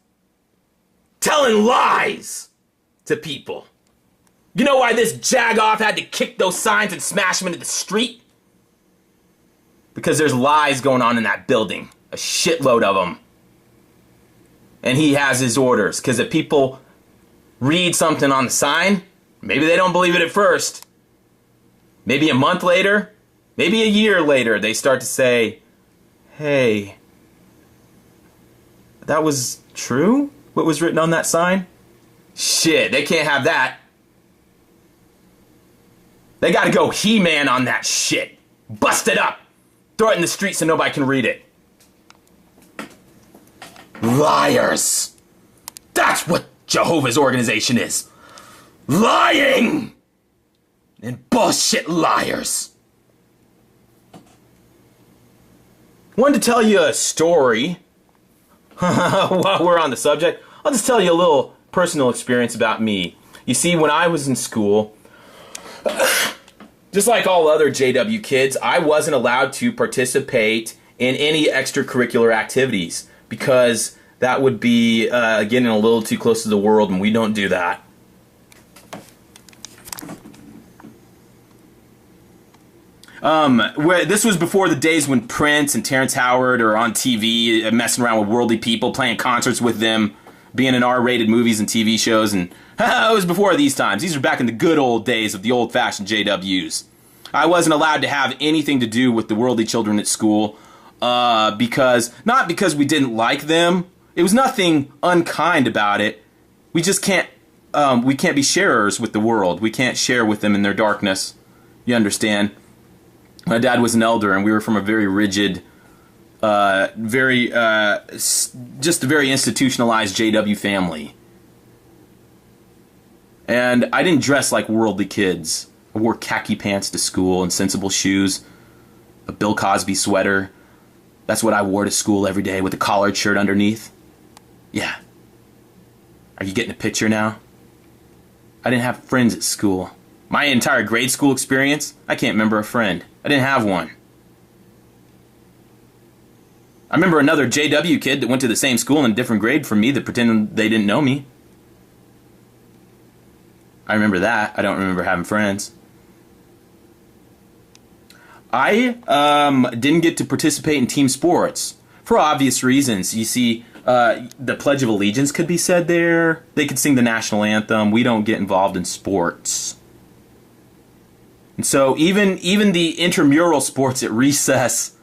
Telling lies to people. You know why this jagoff had to kick those signs and smash them into the street? Because there's lies going on in that building. A shitload of them. And he has his orders. Because if people read something on the sign, maybe they don't believe it at first. Maybe a month later, maybe a year later, they start to say, hey, that was true? What was written on that sign? Shit, they can't have that. They gotta go He-Man on that shit. Bust it up. Throw it in the street so nobody can read it. Liars. That's what Jehovah's organization is. Lying! And bullshit liars. Wanted to tell you a story. While we're on the subject, I'll just tell you a little personal experience about me. You see, when I was in school, just like all other JW kids, I wasn't allowed to participate in any extracurricular activities because that would be getting a little too close to the world, and we don't do that. This was before the days when Prince and Terrence Howard are on TV messing around with worldly people, playing concerts with them, being in R-rated movies and TV shows, and it was before these times. These are back in the good old days of the old-fashioned JWs. I wasn't allowed to have anything to do with the worldly children at school, not because we didn't like them. It was nothing unkind about it. We just can't be sharers with the world. We can't share with them in their darkness. You understand? My dad was an elder, and we were from a very rigid, just a very institutionalized JW family. And I didn't dress like worldly kids. I wore khaki pants to school and sensible shoes, a Bill Cosby sweater. That's what I wore to school every day with a collared shirt underneath. Yeah. Are you getting a picture now? I didn't have friends at school. My entire grade school experience, I can't remember a friend. I didn't have one. I remember another JW kid that went to the same school in a different grade from me that pretended they didn't know me. I remember that. I don't remember having friends. I didn't get to participate in team sports for obvious reasons. You see, the Pledge of Allegiance could be said there. They could sing the national anthem. We don't get involved in sports. And so even the intramural sports at recess,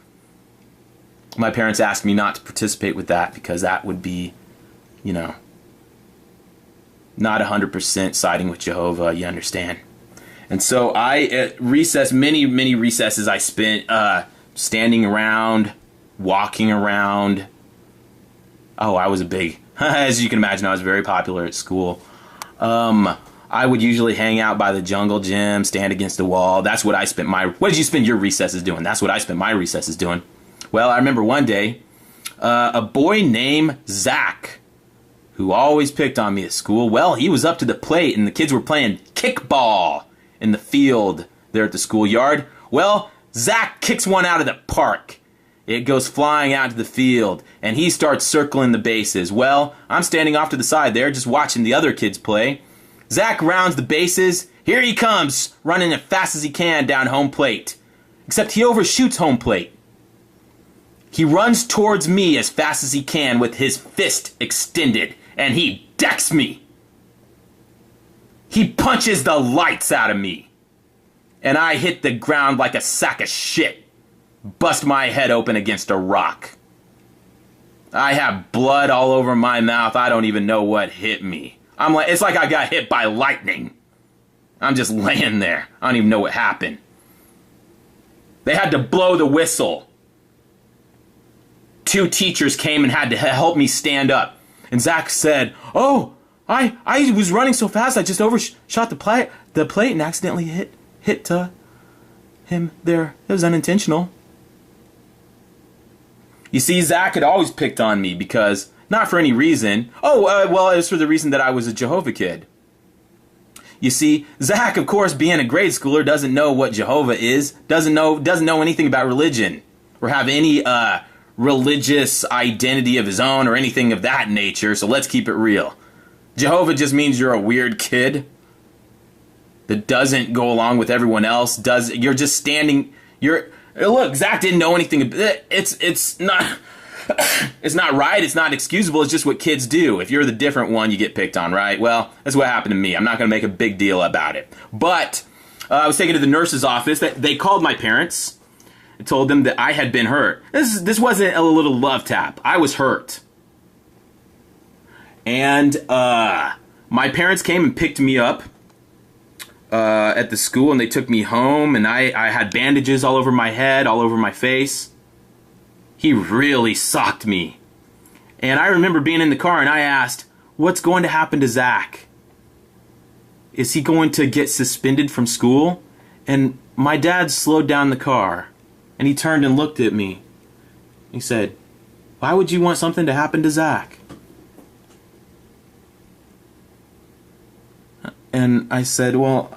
my parents asked me not to participate with that because that would be, not 100% siding with Jehovah, you understand. And so at recess, many recesses I spent standing around, walking around. Oh, I was as you can imagine, I was very popular at school. I would usually hang out by the jungle gym, stand against the wall. That's what I spent what did you spend your recesses doing? That's what I spent my recesses doing. Well, I remember one day, a boy named Zach, who always picked on me at school, well, he was up to the plate and the kids were playing kickball in the field there at the schoolyard. Well, Zach kicks one out of the park. It goes flying out to the field, and he starts circling the bases. Well, I'm standing off to the side there, just watching the other kids play. Zach rounds the bases. Here he comes, running as fast as he can down home plate. Except he overshoots home plate. He runs towards me as fast as he can with his fist extended, and he decks me. He punches the lights out of me, and I hit the ground like a sack of shit. Bust my head open against a rock. I have blood all over my mouth. I don't even know what hit me. It's like I got hit by lightning. I'm just laying there. I don't even know what happened. They had to blow the whistle. 2 teachers came and had to help me stand up. And Zach said, "Oh, I was running so fast I just overshot the plate and accidentally hit him there. It was unintentional." You see, Zach had always picked on me because, not for any reason. Well, it was for the reason that I was a Jehovah kid. You see, Zach, of course, being a grade schooler, doesn't know what Jehovah is, doesn't know anything about religion, or have any religious identity of his own or anything of that nature, so let's keep it real. Jehovah just means you're a weird kid that doesn't go along with everyone else. You're just standing. Look, Zach didn't know anything. It's not. It's not right. It's not excusable. It's just what kids do. If you're the different one, you get picked on, right? Well, that's what happened to me. I'm not going to make a big deal about it. But I was taken to the nurse's office. They called my parents and told them that I had been hurt. This wasn't a little love tap. I was hurt. And my parents came and picked me up at the school, and they took me home, and I had bandages all over my head, all over my face. He really socked me. And I remember being in the car, and I asked, what's going to happen to Zach? Is he going to get suspended from school? And my dad slowed down the car, and he turned and looked at me. He said, why would you want something to happen to Zach? And I said, well...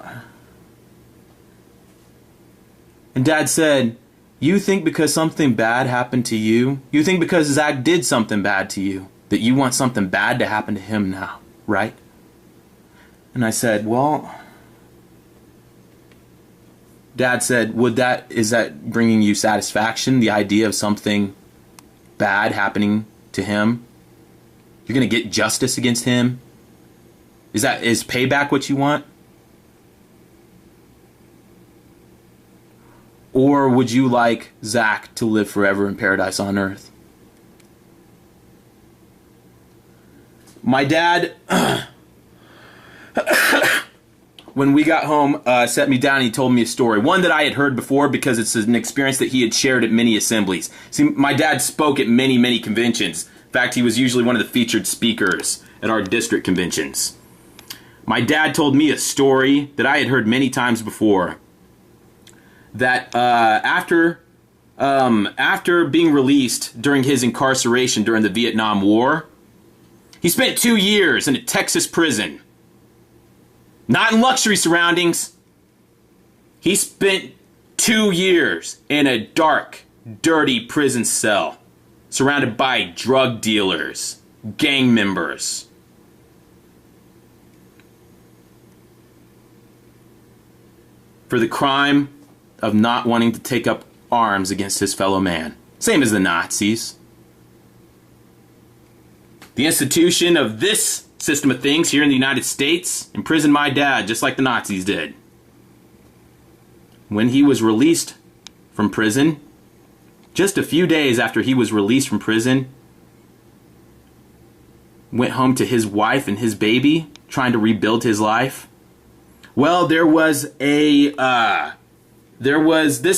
And Dad said, you think because something bad happened to you, you think because Zach did something bad to you, that you want something bad to happen to him now, right? And I said, well... Dad said, is that bringing you satisfaction, the idea of something bad happening to him? You're going to get justice against him? Is payback what you want? Or would you like Zach to live forever in paradise on earth? My dad, when we got home, set me down and he told me a story. One that I had heard before because it's an experience that he had shared at many assemblies. See, my dad spoke at many, many conventions. In fact, he was usually one of the featured speakers at our district conventions. My dad told me a story that I had heard many times before. That after being released during his incarceration during the Vietnam War, he spent 2 years in a Texas prison. Not in luxury surroundings. He spent 2 years in a dark, dirty prison cell, surrounded by drug dealers, gang members. For the crime of not wanting to take up arms against his fellow man. Same as the Nazis. The institution of this system of things here in the United States imprisoned my dad just like the Nazis did. When he was released from prison, just a few days after he was released from prison, went home to his wife and his baby, trying to rebuild his life. Well, this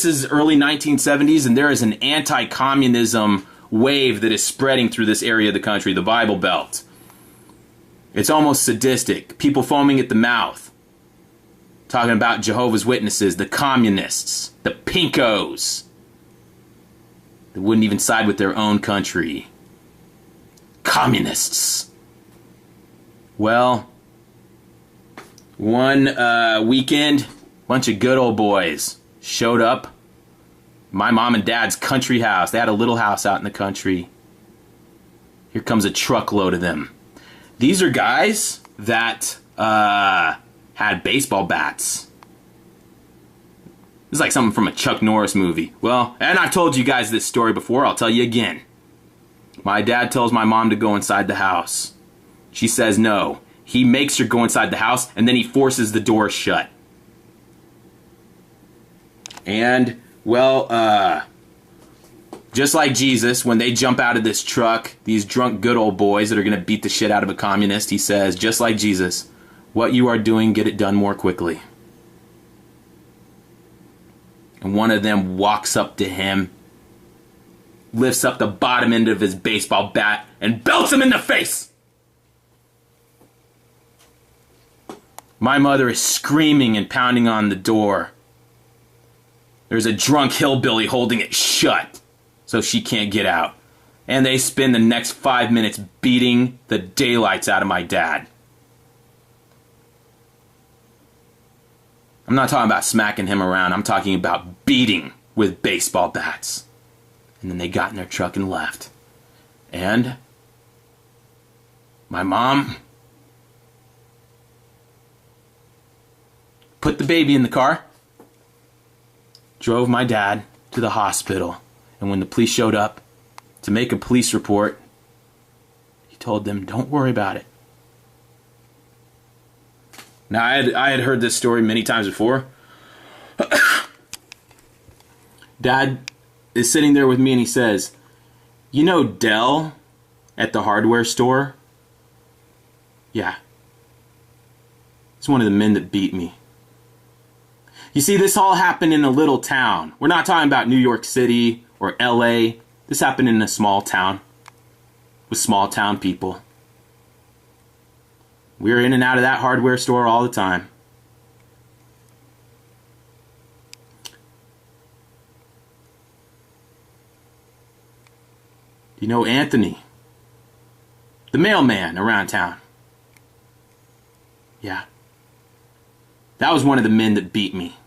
is early 1970s, and there is an anti-communism wave that is spreading through this area of the country, the Bible Belt. It's almost sadistic. People foaming at the mouth. Talking about Jehovah's Witnesses, the communists, the pinkos. They wouldn't even side with their own country. Communists. Well, one weekend, a bunch of good old boys showed up. My mom and dad's country house. They had a little house out in the country. Here comes a truckload of them. These are guys that had baseball bats. It's like something from a Chuck Norris movie. Well, and I've told you guys this story before. I'll tell you again. My dad tells my mom to go inside the house. She says no. He makes her go inside the house, and then he forces the door shut. And, well, just like Jesus, when they jump out of this truck, these drunk good old boys that are going to beat the shit out of a communist, he says, just like Jesus, what you are doing, get it done more quickly. And one of them walks up to him, lifts up the bottom end of his baseball bat, and belts him in the face! My mother is screaming and pounding on the door. There's a drunk hillbilly holding it shut, so she can't get out. And they spend the next 5 minutes beating the daylights out of my dad. I'm not talking about smacking him around. I'm talking about beating with baseball bats. And then they got in their truck and left. And my mom put the baby in the car, drove my dad to the hospital. And when the police showed up to make a police report, he told them, don't worry about it. Now, I had heard this story many times before. Dad is sitting there with me and he says, you know Dell at the hardware store? Yeah. He's one of the men that beat me. You see, this all happened in a little town. We're not talking about New York City or LA. This happened in a small town with small town people. We were in and out of that hardware store all the time. You know Anthony, the mailman around town? Yeah. That was one of the men that beat me.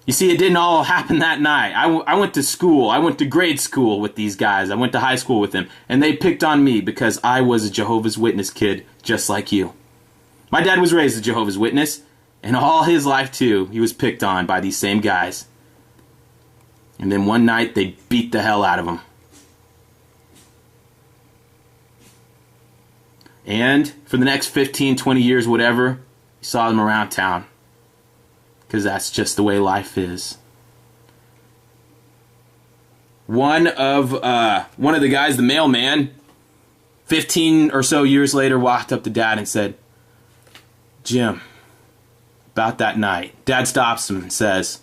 You see, it didn't all happen that night. I went to school. I went to grade school with these guys. I went to high school with them. And they picked on me because I was a Jehovah's Witness kid just like you. My dad was raised a Jehovah's Witness. And all his life, too, he was picked on by these same guys. And then one night, they beat the hell out of him. And for the next 15, 20 years, whatever, you saw them around town. Because that's just the way life is. One of the guys, the mailman, 15 or so years later, walked up to Dad and said, Jim, about that night. Dad stops him and says,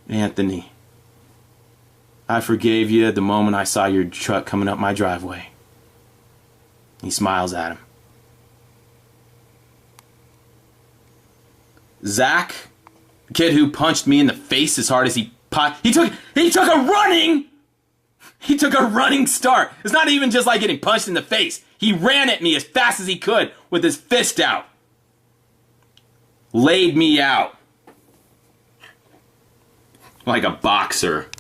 Anthony, I forgave you the moment I saw your truck coming up my driveway. He smiles at him. Zach, the kid who punched me in the face as hard as he took a running start. It's not even just like getting punched in the face. He ran at me as fast as he could with his fist out. Laid me out. Like a boxer.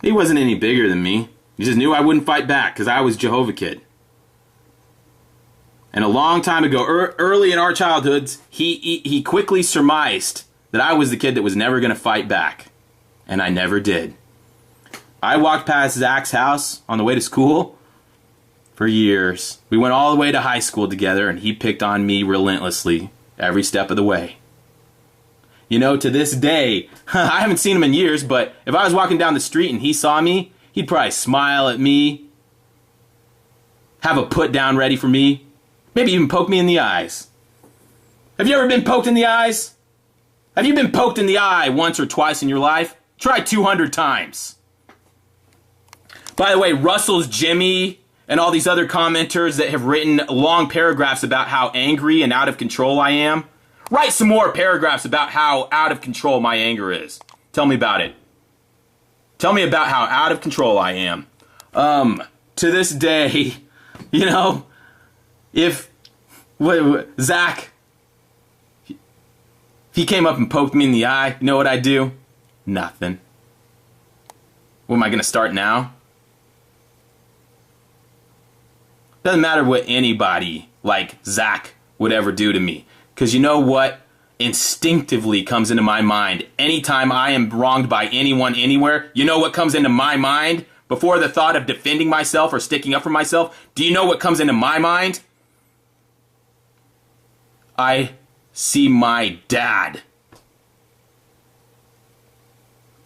He wasn't any bigger than me. He just knew I wouldn't fight back because I was Jehovah kid. And a long time ago, early in our childhoods, he quickly surmised that I was the kid that was never going to fight back. And I never did. I walked past Zach's house on the way to school for years. We went all the way to high school together, and he picked on me relentlessly every step of the way. You know, to this day, I haven't seen him in years, but if I was walking down the street and he saw me, he'd probably smile at me, have a put down ready for me, maybe even poke me in the eyes. Have you ever been poked in the eyes? Have you been poked in the eye once or twice in your life? Try 200 times. By the way, Russell's Jimmy and all these other commenters that have written long paragraphs about how angry and out of control I am, Write some more paragraphs about how out of control my anger is. Tell me about it. Tell me about how out of control I am. To this day, you know, if Zach, if he came up and poked me in the eye, you know what I'd do? Nothing. What am I going to start now? Doesn't matter what anybody like Zach would ever do to me. Because you know what instinctively comes into my mind anytime I am wronged by anyone anywhere? You know what comes into my mind before the thought of defending myself or sticking up for myself? Do you know what comes into my mind? I see my dad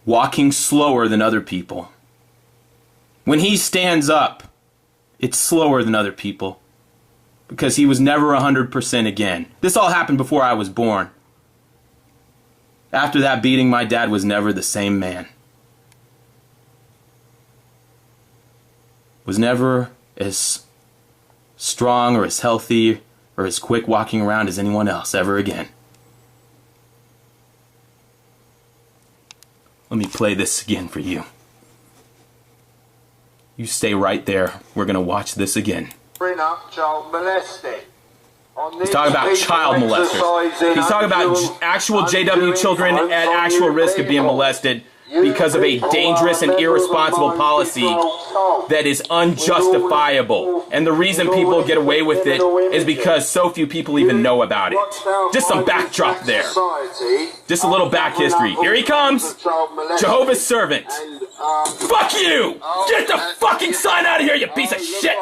walking slower than other people. When he stands up, it's slower than other people because he was never 100% again. This all happened before I was born. After that beating, my dad was never the same man. Was never as strong or as healthy or as quick walking around as anyone else ever again. Let me play this again for you. You stay right there. We're going to watch this again. Bring up child molesting. He's talking about child molesters. He's talking about actual JW children at actual risk of being molested because of a dangerous and irresponsible policy that is unjustifiable. And the reason people get away with it is because so few people even know about it. Just some backdrop there. Just a little back history. Here he comes. Jehovah's servant. Fuck you! Get the fucking sign out of here, you piece of shit!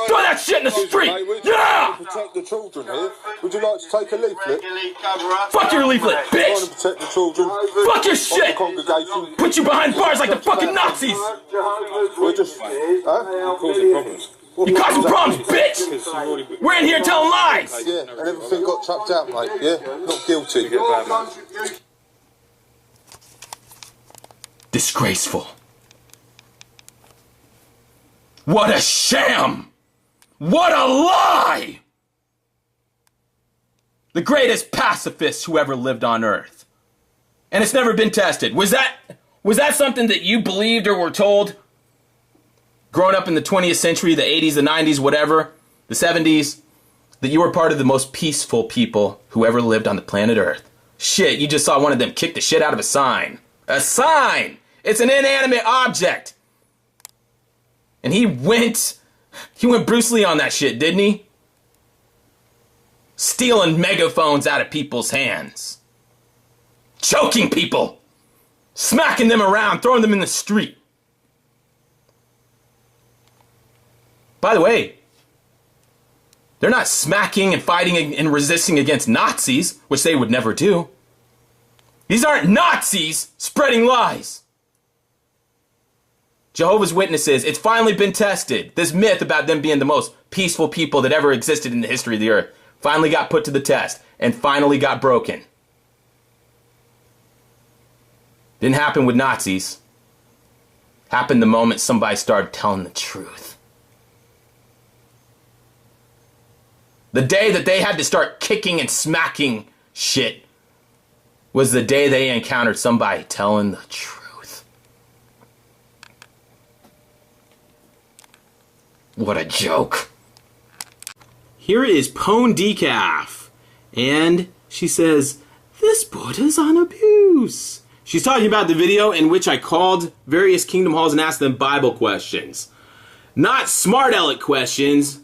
Throw that shit in the street! Yeah! Protect the children here. Would you like to take a leaflet? Fuck your leaflet, bitch! Trying to protect the children. Fuck your shit! Congregation. Put you behind bars like the fucking Nazis! We're just, causing problems. You causing problems, bitch! We're in here telling lies! Yeah, and everything got chucked out, mate. Yeah, not guilty. Disgraceful. What a sham! What a lie! The greatest pacifist who ever lived on Earth. And it's never been tested. Was that something that you believed or were told? Growing up in the 20th century, the 80s, the 90s, whatever, the 70s, that you were part of the most peaceful people who ever lived on the planet Earth. Shit, you just saw one of them kick the shit out of a sign. A sign! It's an inanimate object. And he went Bruce Lee on that shit, didn't he? Stealing megaphones out of people's hands. Choking people. Smacking them around, throwing them in the street. By the way, they're not smacking and fighting and resisting against Nazis, which they would never do. These aren't Nazis spreading lies. Jehovah's Witnesses, it's finally been tested. This myth about them being the most peaceful people that ever existed in the history of the earth finally got put to the test and finally got broken. Didn't happen with Nazis. Happened the moment somebody started telling the truth. The day that they had to start kicking and smacking shit was the day they encountered somebody telling the truth. What a joke. Here is Pone Decaf. And she says, this borders on abuse. She's talking about the video in which I called various kingdom halls and asked them Bible questions. Not smart aleck questions.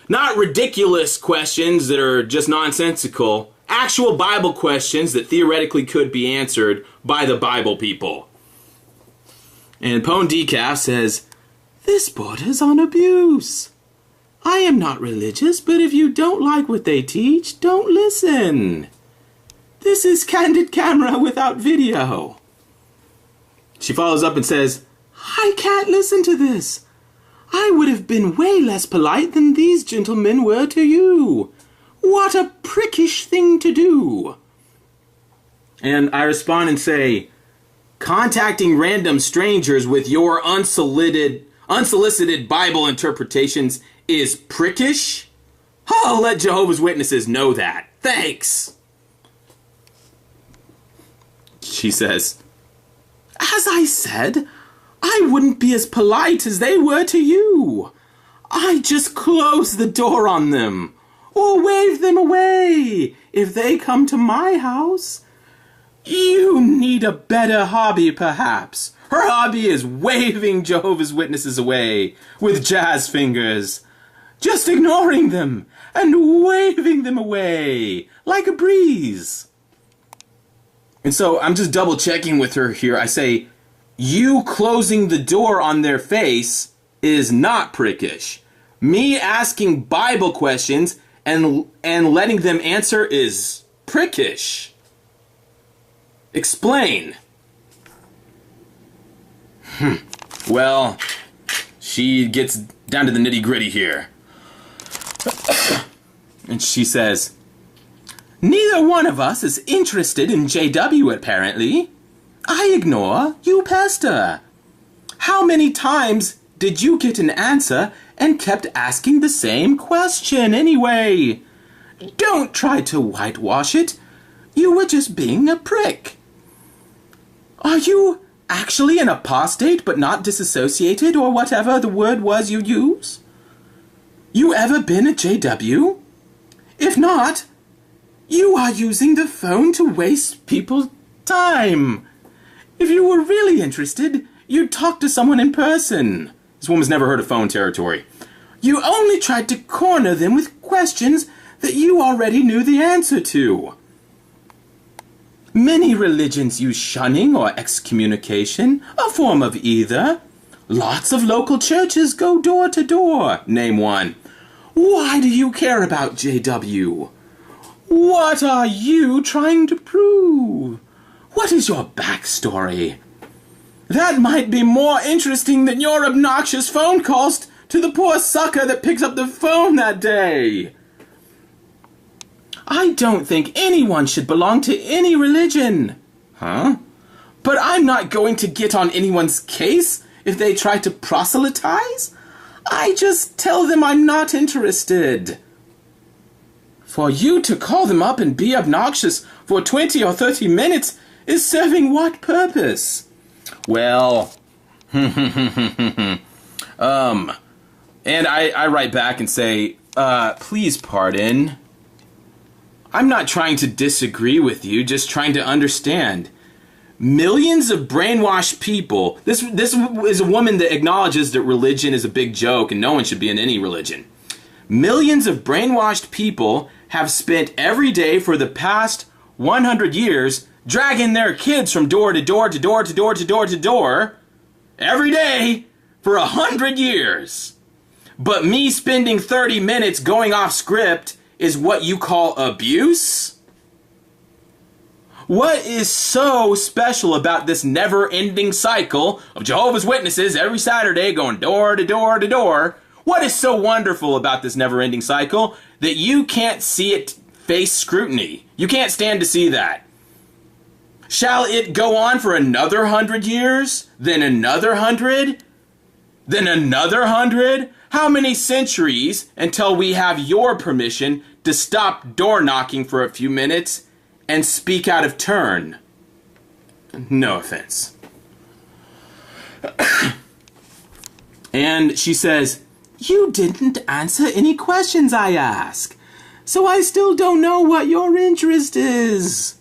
Not ridiculous questions that are just nonsensical. Actual Bible questions that theoretically could be answered by the Bible people. And Pone Decaf says, this borders on abuse. I am not religious, but if you don't like what they teach, don't listen. This is candid camera without video. She follows up and says, I can't listen to this. I would have been way less polite than these gentlemen were to you. What a prickish thing to do. And I respond and say, contacting random strangers with your unsolicited Bible interpretations is prickish? I'll let Jehovah's Witnesses know that. Thanks. She says, "As I said, I wouldn't be as polite as they were to you. I just close the door on them, or wave them away if they come to my house. You need a better hobby, perhaps." Her hobby is waving Jehovah's Witnesses away with jazz fingers. Just ignoring them and waving them away like a breeze. And so I'm just double checking with her here. I say, you closing the door on their face is not prickish. Me asking Bible questions and letting them answer is prickish. Explain. Well, she gets down to the nitty-gritty here. And she says, "Neither one of us is interested in JW, apparently. I ignore, you pester. How many times did you get an answer and kept asking the same question anyway? Don't try to whitewash it. You were just being a prick. Are you actually an apostate but not disassociated, or whatever the word was you use? You ever been a JW? If not, you are using the phone to waste people's time. If you were really interested, you'd talk to someone in person." This woman's never heard of phone territory. "You only tried to corner them with questions that you already knew the answer to. Many religions use shunning or excommunication, a form of either. Lots of local churches go door to door. Name one. Why do you care about JW? What are you trying to prove? What is your backstory? That might be more interesting than your obnoxious phone calls to the poor sucker that picks up the phone that day. I don't think anyone should belong to any religion." Huh? "But I'm not going to get on anyone's case if they try to proselytize. I just tell them I'm not interested." For you to call them up and be obnoxious for 20 or 30 minutes is serving what purpose? Well, and I write back and say, please pardon. I'm not trying to disagree with you, just trying to understand. Millions of brainwashed people. This is a woman that acknowledges that religion is a big joke and no one should be in any religion. Millions of brainwashed people have spent every day for the past 100 years dragging their kids from door to door to door to door to door to door every day for 100 years. But me spending 30 minutes going off script is what you call abuse? What is so special about this never-ending cycle of Jehovah's Witnesses every Saturday going door to door to door? What is so wonderful about this never-ending cycle that you can't see it face scrutiny? You can't stand to see that. Shall it go on for another 100 years? Then another 100? Then another 100? How many centuries until we have your permission to stop door knocking for a few minutes and speak out of turn? No offense. And she says, "You didn't answer any questions I asked, so I still don't know what your interest is."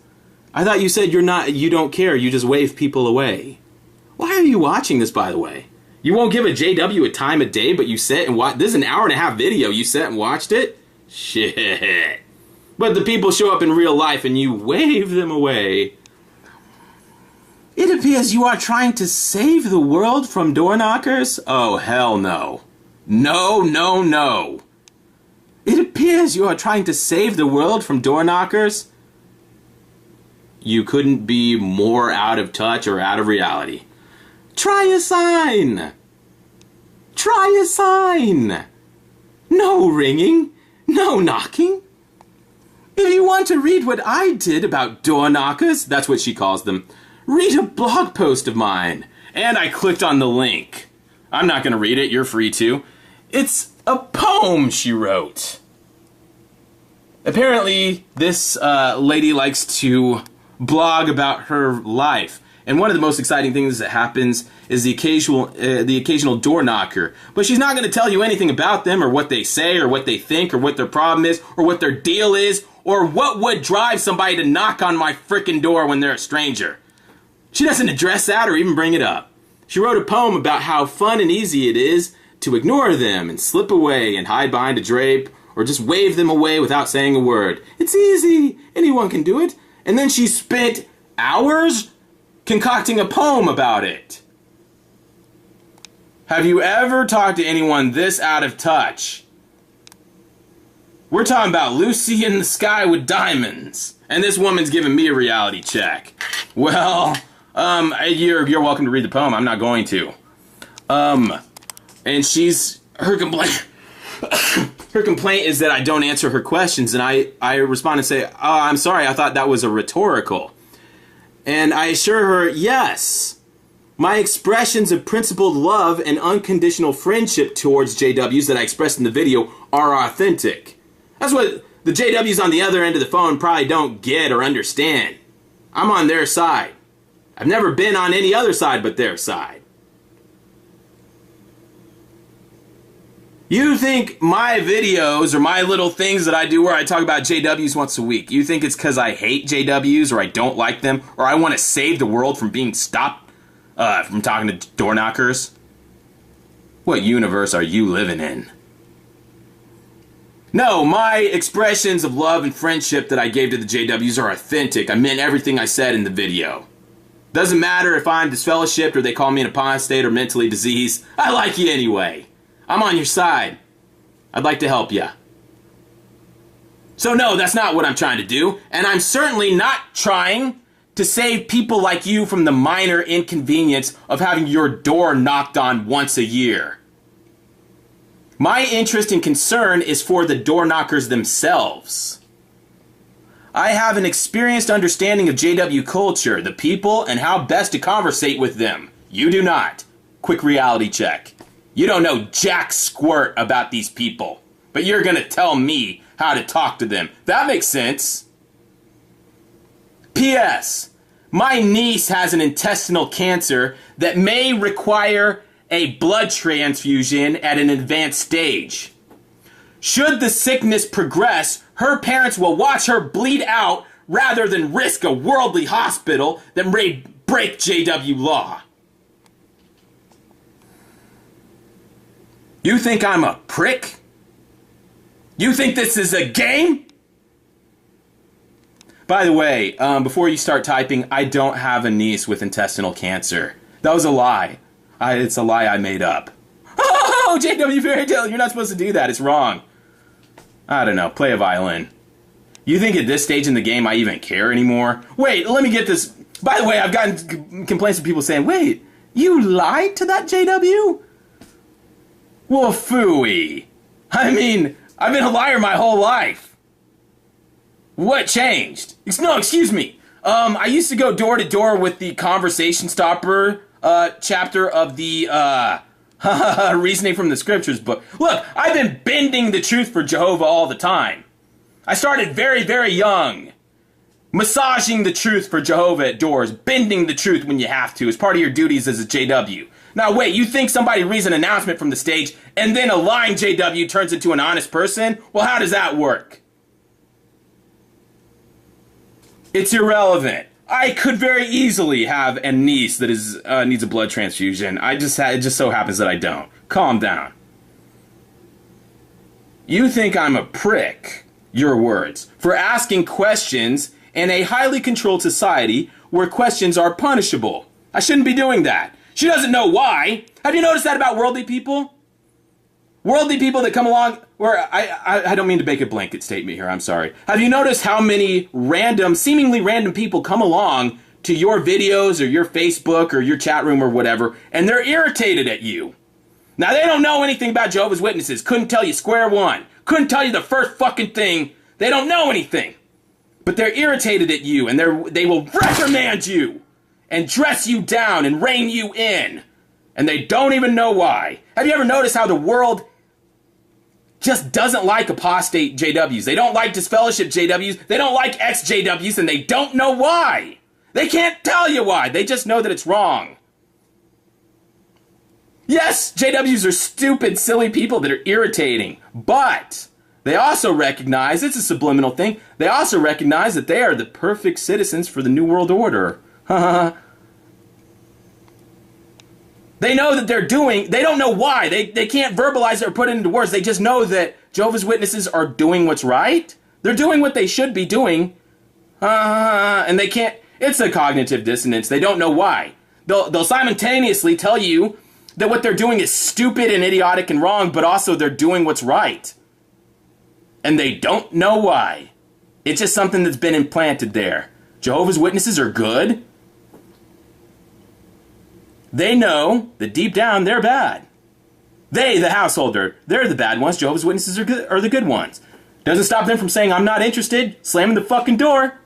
I thought you said you don't care, you just wave people away. Why are you watching this, by the way? You won't give a JW a time of day, but you sit and watch. This is an hour-and-a-half video. You sat and watched it? Shit. But the people show up in real life and you wave them away. It appears you are trying to save the world from door knockers? Oh, hell no. No, no, no. It appears you are trying to save the world from door knockers? You couldn't be more out of touch or out of reality. Try a sign. Try a sign. No ringing. No knocking. If you want to read what I did about door knockers, that's what she calls them, read a blog post of mine. And I clicked on the link. I'm not going to read it. You're free to. It's a poem she wrote. Apparently, this lady likes to blog about her life. And one of the most exciting things that happens is the occasional door knocker. But she's not going to tell you anything about them or what they say or what they think or what their problem is or what their deal is or what would drive somebody to knock on my frickin' door when they're a stranger. She doesn't address that or even bring it up. She wrote a poem about how fun and easy it is to ignore them and slip away and hide behind a drape or just wave them away without saying a word. It's easy. Anyone can do it. And then she spent hours concocting a poem about it. Have you ever talked to anyone this out of touch? We're talking about Lucy in the Sky with Diamonds. And this woman's giving me a reality check. Well, you're welcome to read the poem. I'm not going to. And her complaint is that I don't answer her questions, and I respond and say, "Oh, I'm sorry, I thought that was a rhetorical." And I assure her, yes, my expressions of principled love and unconditional friendship towards JWs that I expressed in the video are authentic. That's what the JWs on the other end of the phone probably don't get or understand. I'm on their side. I've never been on any other side but their side. You think my videos or my little things that I do where I talk about JWs once a week, you think it's because I hate JWs or I don't like them or I want to save the world from being stopped from talking to door knockers? What universe are you living in? No, my expressions of love and friendship that I gave to the JWs are authentic. I meant everything I said in the video. Doesn't matter if I'm disfellowshipped or they call me an apostate or mentally diseased. I like you anyway. I'm on your side. I'd like to help you. So no, that's not what I'm trying to do. And I'm certainly not trying to save people like you from the minor inconvenience of having your door knocked on once a year. My interest and concern is for the door knockers themselves. I have an experienced understanding of JW culture, the people, and how best to conversate with them. You do not. Quick reality check. You don't know jack squirt about these people, but you're going to tell me how to talk to them. That makes sense. P.S. My niece has an intestinal cancer that may require a blood transfusion at an advanced stage. Should the sickness progress, her parents will watch her bleed out rather than risk a worldly hospital that may break JW law. You think I'm a prick? You think this is a game? By the way, before you start typing, I don't have a niece with intestinal cancer. That was a lie. It's a lie I made up. Oh, JW Fairy Tale, you're not supposed to do that. It's wrong. I don't know. Play a violin. You think at this stage in the game I even care anymore? Wait, let me get this. By the way, I've gotten complaints from people saying, wait, you lied to that JW? Well, phooey. I mean, I've been a liar my whole life. What changed? No, excuse me. I used to go door to door with the Conversation Stopper chapter of the Reasoning from the Scriptures book. Look, I've been bending the truth for Jehovah all the time. I started very, very young. Massaging the truth for Jehovah at doors. Bending the truth when you have to as part of your duties as a JW. Now wait, you think somebody reads an announcement from the stage and then a lying JW turns into an honest person? Well, how does that work? It's irrelevant. I could very easily have a niece that needs a blood transfusion. It just so happens that I don't. Calm down. You think I'm a prick, your words, for asking questions in a highly controlled society where questions are punishable. I shouldn't be doing that. She doesn't know why. Have you noticed that about worldly people? Worldly people that come along, where I don't mean to make a blanket statement here, I'm sorry. Have you noticed how many seemingly random people come along to your videos or your Facebook or your chat room or whatever, and they're irritated at you? Now, they don't know anything about Jehovah's Witnesses. Couldn't tell you square one. Couldn't tell you the first fucking thing. They don't know anything. But they're irritated at you, and they will reprimand you and dress you down and rein you in. And they don't even know why. Have you ever noticed how the world just doesn't like apostate JWs. They don't like disfellowship JWs. They don't like ex-JWs, and they don't know why. They can't tell you why. They just know that it's wrong. Yes, JWs are stupid, silly people that are irritating, but they also recognize, it's a subliminal thing, they also recognize that they are the perfect citizens for the New World Order. They know that they're doing, they don't know why. They can't verbalize it or put it into words. They just know that Jehovah's Witnesses are doing what's right. They're doing what they should be doing. And they can't, it's a cognitive dissonance. They don't know why. They'll simultaneously tell you that what they're doing is stupid and idiotic and wrong, but also they're doing what's right. And they don't know why. It's just something that's been implanted there. Jehovah's Witnesses are good. They know that deep down they're bad. They, the householder, they're the bad ones. Jehovah's Witnesses are the good ones. Doesn't stop them from saying, I'm not interested, slamming the fucking door.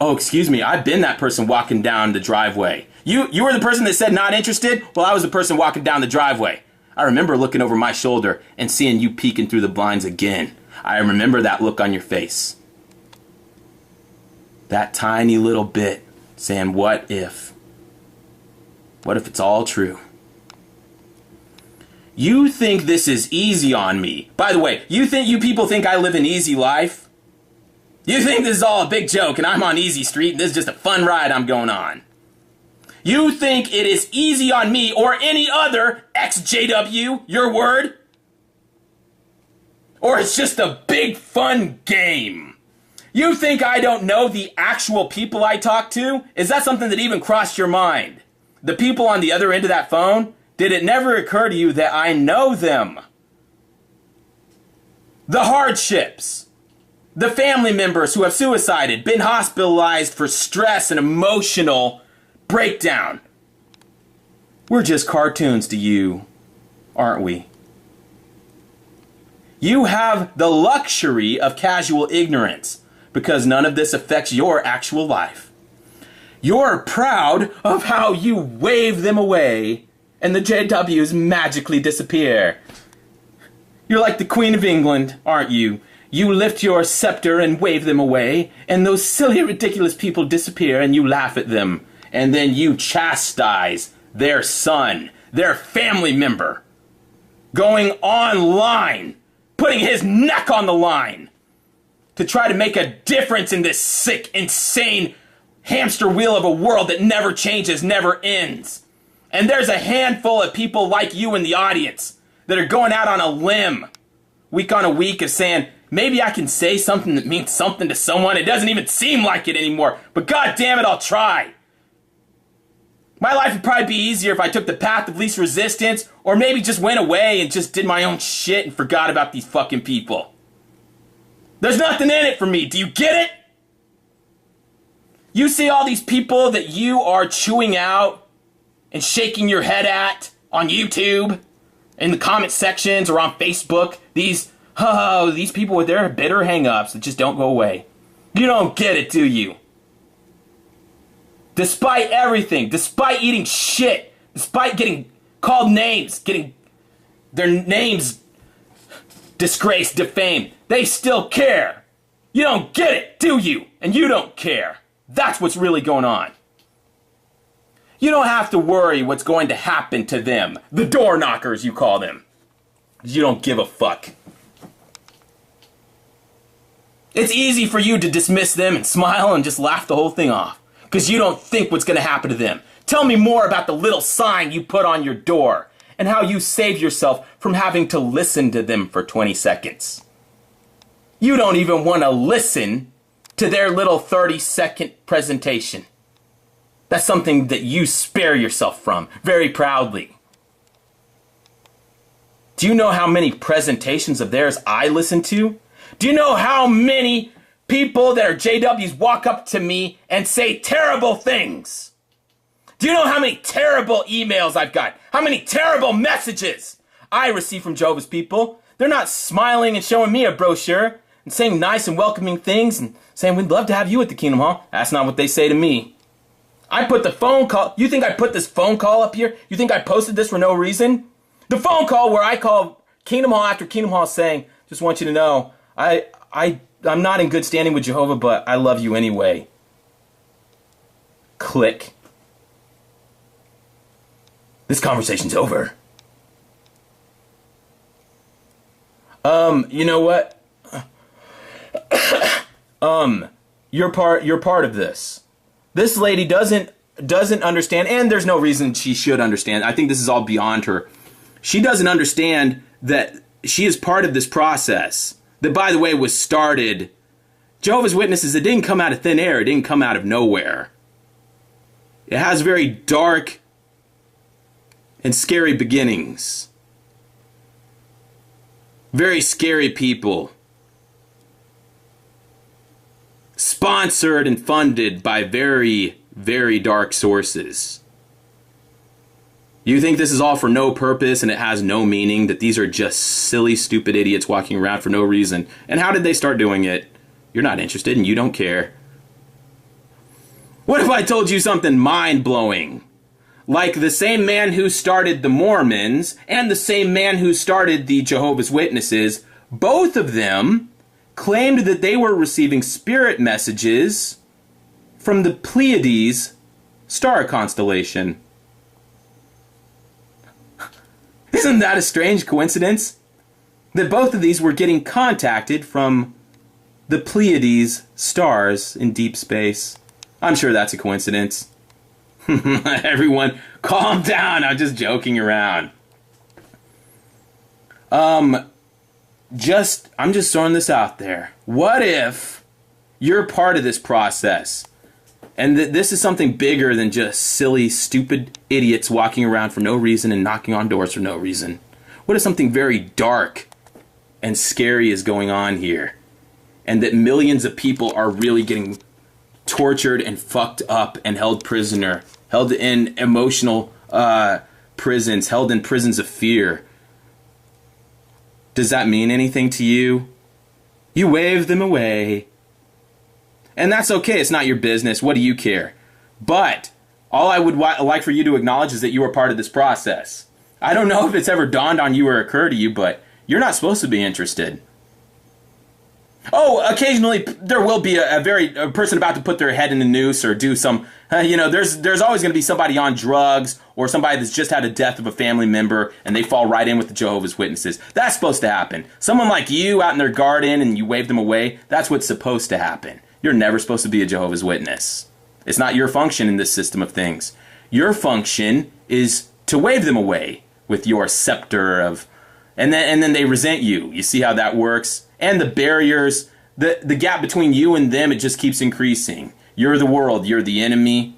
Oh, excuse me, I've been that person walking down the driveway. You were the person that said not interested? Well, I was the person walking down the driveway. I remember looking over my shoulder and seeing you peeking through the blinds again. I remember that look on your face. That tiny little bit saying, what if? What if it's all true? You think this is easy on me. By the way, you people think I live an easy life? You think this is all a big joke and I'm on Easy Street and this is just a fun ride I'm going on? You think it is easy on me or any other ex-JW, your word? Or it's just a big fun game? You think I don't know the actual people I talk to? Is that something that even crossed your mind? The people on the other end of that phone? Did it never occur to you that I know them? The hardships. The family members who have suicided, been hospitalized for stress and emotional breakdown. We're just cartoons to you, aren't we? You have the luxury of casual ignorance because none of this affects your actual life. You're proud of how you wave them away and the JWs magically disappear. You're like the Queen of England, aren't you? You lift your scepter and wave them away, and those silly, ridiculous people disappear and you laugh at them. And then you chastise their son, their family member, going online, putting his neck on the line to try to make a difference in this sick, insane hamster wheel of a world that never changes, never ends. And there's a handful of people like you in the audience that are going out on a limb week on a week of saying, maybe I can say something that means something to someone. It doesn't even seem like it anymore, but God damn it, I'll try. My life would probably be easier if I took the path of least resistance or maybe just went away and just did my own shit and forgot about these fucking people. There's nothing in it for me. Do you get it? You see all these people that you are chewing out and shaking your head at on YouTube, in the comment sections or on Facebook, these people with their bitter hang-ups that just don't go away. You don't get it, do you? Despite everything, despite eating shit, despite getting called names, getting their names disgraced, defamed, they still care. You don't get it, do you? And you don't care. That's what's really going on. You don't have to worry what's going to happen to them. The door knockers, you call them. You don't give a fuck. It's easy for you to dismiss them and smile and just laugh the whole thing off. Because you don't think what's going to happen to them. Tell me more about the little sign you put on your door and how you saved yourself from having to listen to them for 20 seconds. You don't even want to listen to their little 30-second presentation. That's something that you spare yourself from very proudly. Do you know how many presentations of theirs I listen to? Do you know how many people that are JWs walk up to me and say terrible things? Do you know how many terrible emails I've got? How many terrible messages I receive from Jehovah's people? They're not smiling and showing me a brochure and saying nice and welcoming things and saying, we'd love to have you at the Kingdom Hall. That's not what they say to me. I put the phone call. You think I put this phone call up here? You think I posted this for no reason? The phone call where I call Kingdom Hall after Kingdom Hall saying, just want you to know, I'm not in good standing with Jehovah, but I love you anyway. Click. This conversation's over. You know what? You're part of this. This lady doesn't understand, and there's no reason she should understand. I think this is all beyond her. She doesn't understand that she is part of this process that, by the way, was started. Jehovah's Witnesses, it didn't come out of thin air. It didn't come out of nowhere. It has very dark and scary beginnings. Very scary people. Sponsored and funded by very, very dark sources. You think this is all for no purpose and it has no meaning, that these are just silly, stupid idiots walking around for no reason. And how did they start doing it? You're not interested and you don't care. What if I told you something mind-blowing? Like the same man who started the Mormons and the same man who started the Jehovah's Witnesses, both of them claimed that they were receiving spirit messages from the Pleiades star constellation. Isn't that a strange coincidence? That both of these were getting contacted from the Pleiades stars in deep space. I'm sure that's a coincidence. Everyone, calm down. I'm just joking around. I'm just throwing this out there. What if you're part of this process and this is something bigger than just silly, stupid idiots walking around for no reason and knocking on doors for no reason? What if something very dark and scary is going on here, and that millions of people are really getting tortured and fucked up and held prisoner, held in emotional prisons, held in prisons of fear? Does that mean anything to you? You wave them away. And that's okay. It's not your business. What do you care? But all I would like for you to acknowledge is that you are part of this process. I don't know if it's ever dawned on you or occurred to you, but you're not supposed to be interested. Oh, occasionally there will be a person about to put their head in a noose or do some, there's always going to be somebody on drugs or somebody that's just had a death of a family member and they fall right in with the Jehovah's Witnesses. That's supposed to happen. Someone like you out in their garden and you wave them away, that's what's supposed to happen. You're never supposed to be a Jehovah's Witness. It's not your function in this system of things. Your function is to wave them away with your scepter of, and then they resent you. You see how that works? And the barriers, the gap between you and them, it just keeps increasing. You're the world. You're the enemy.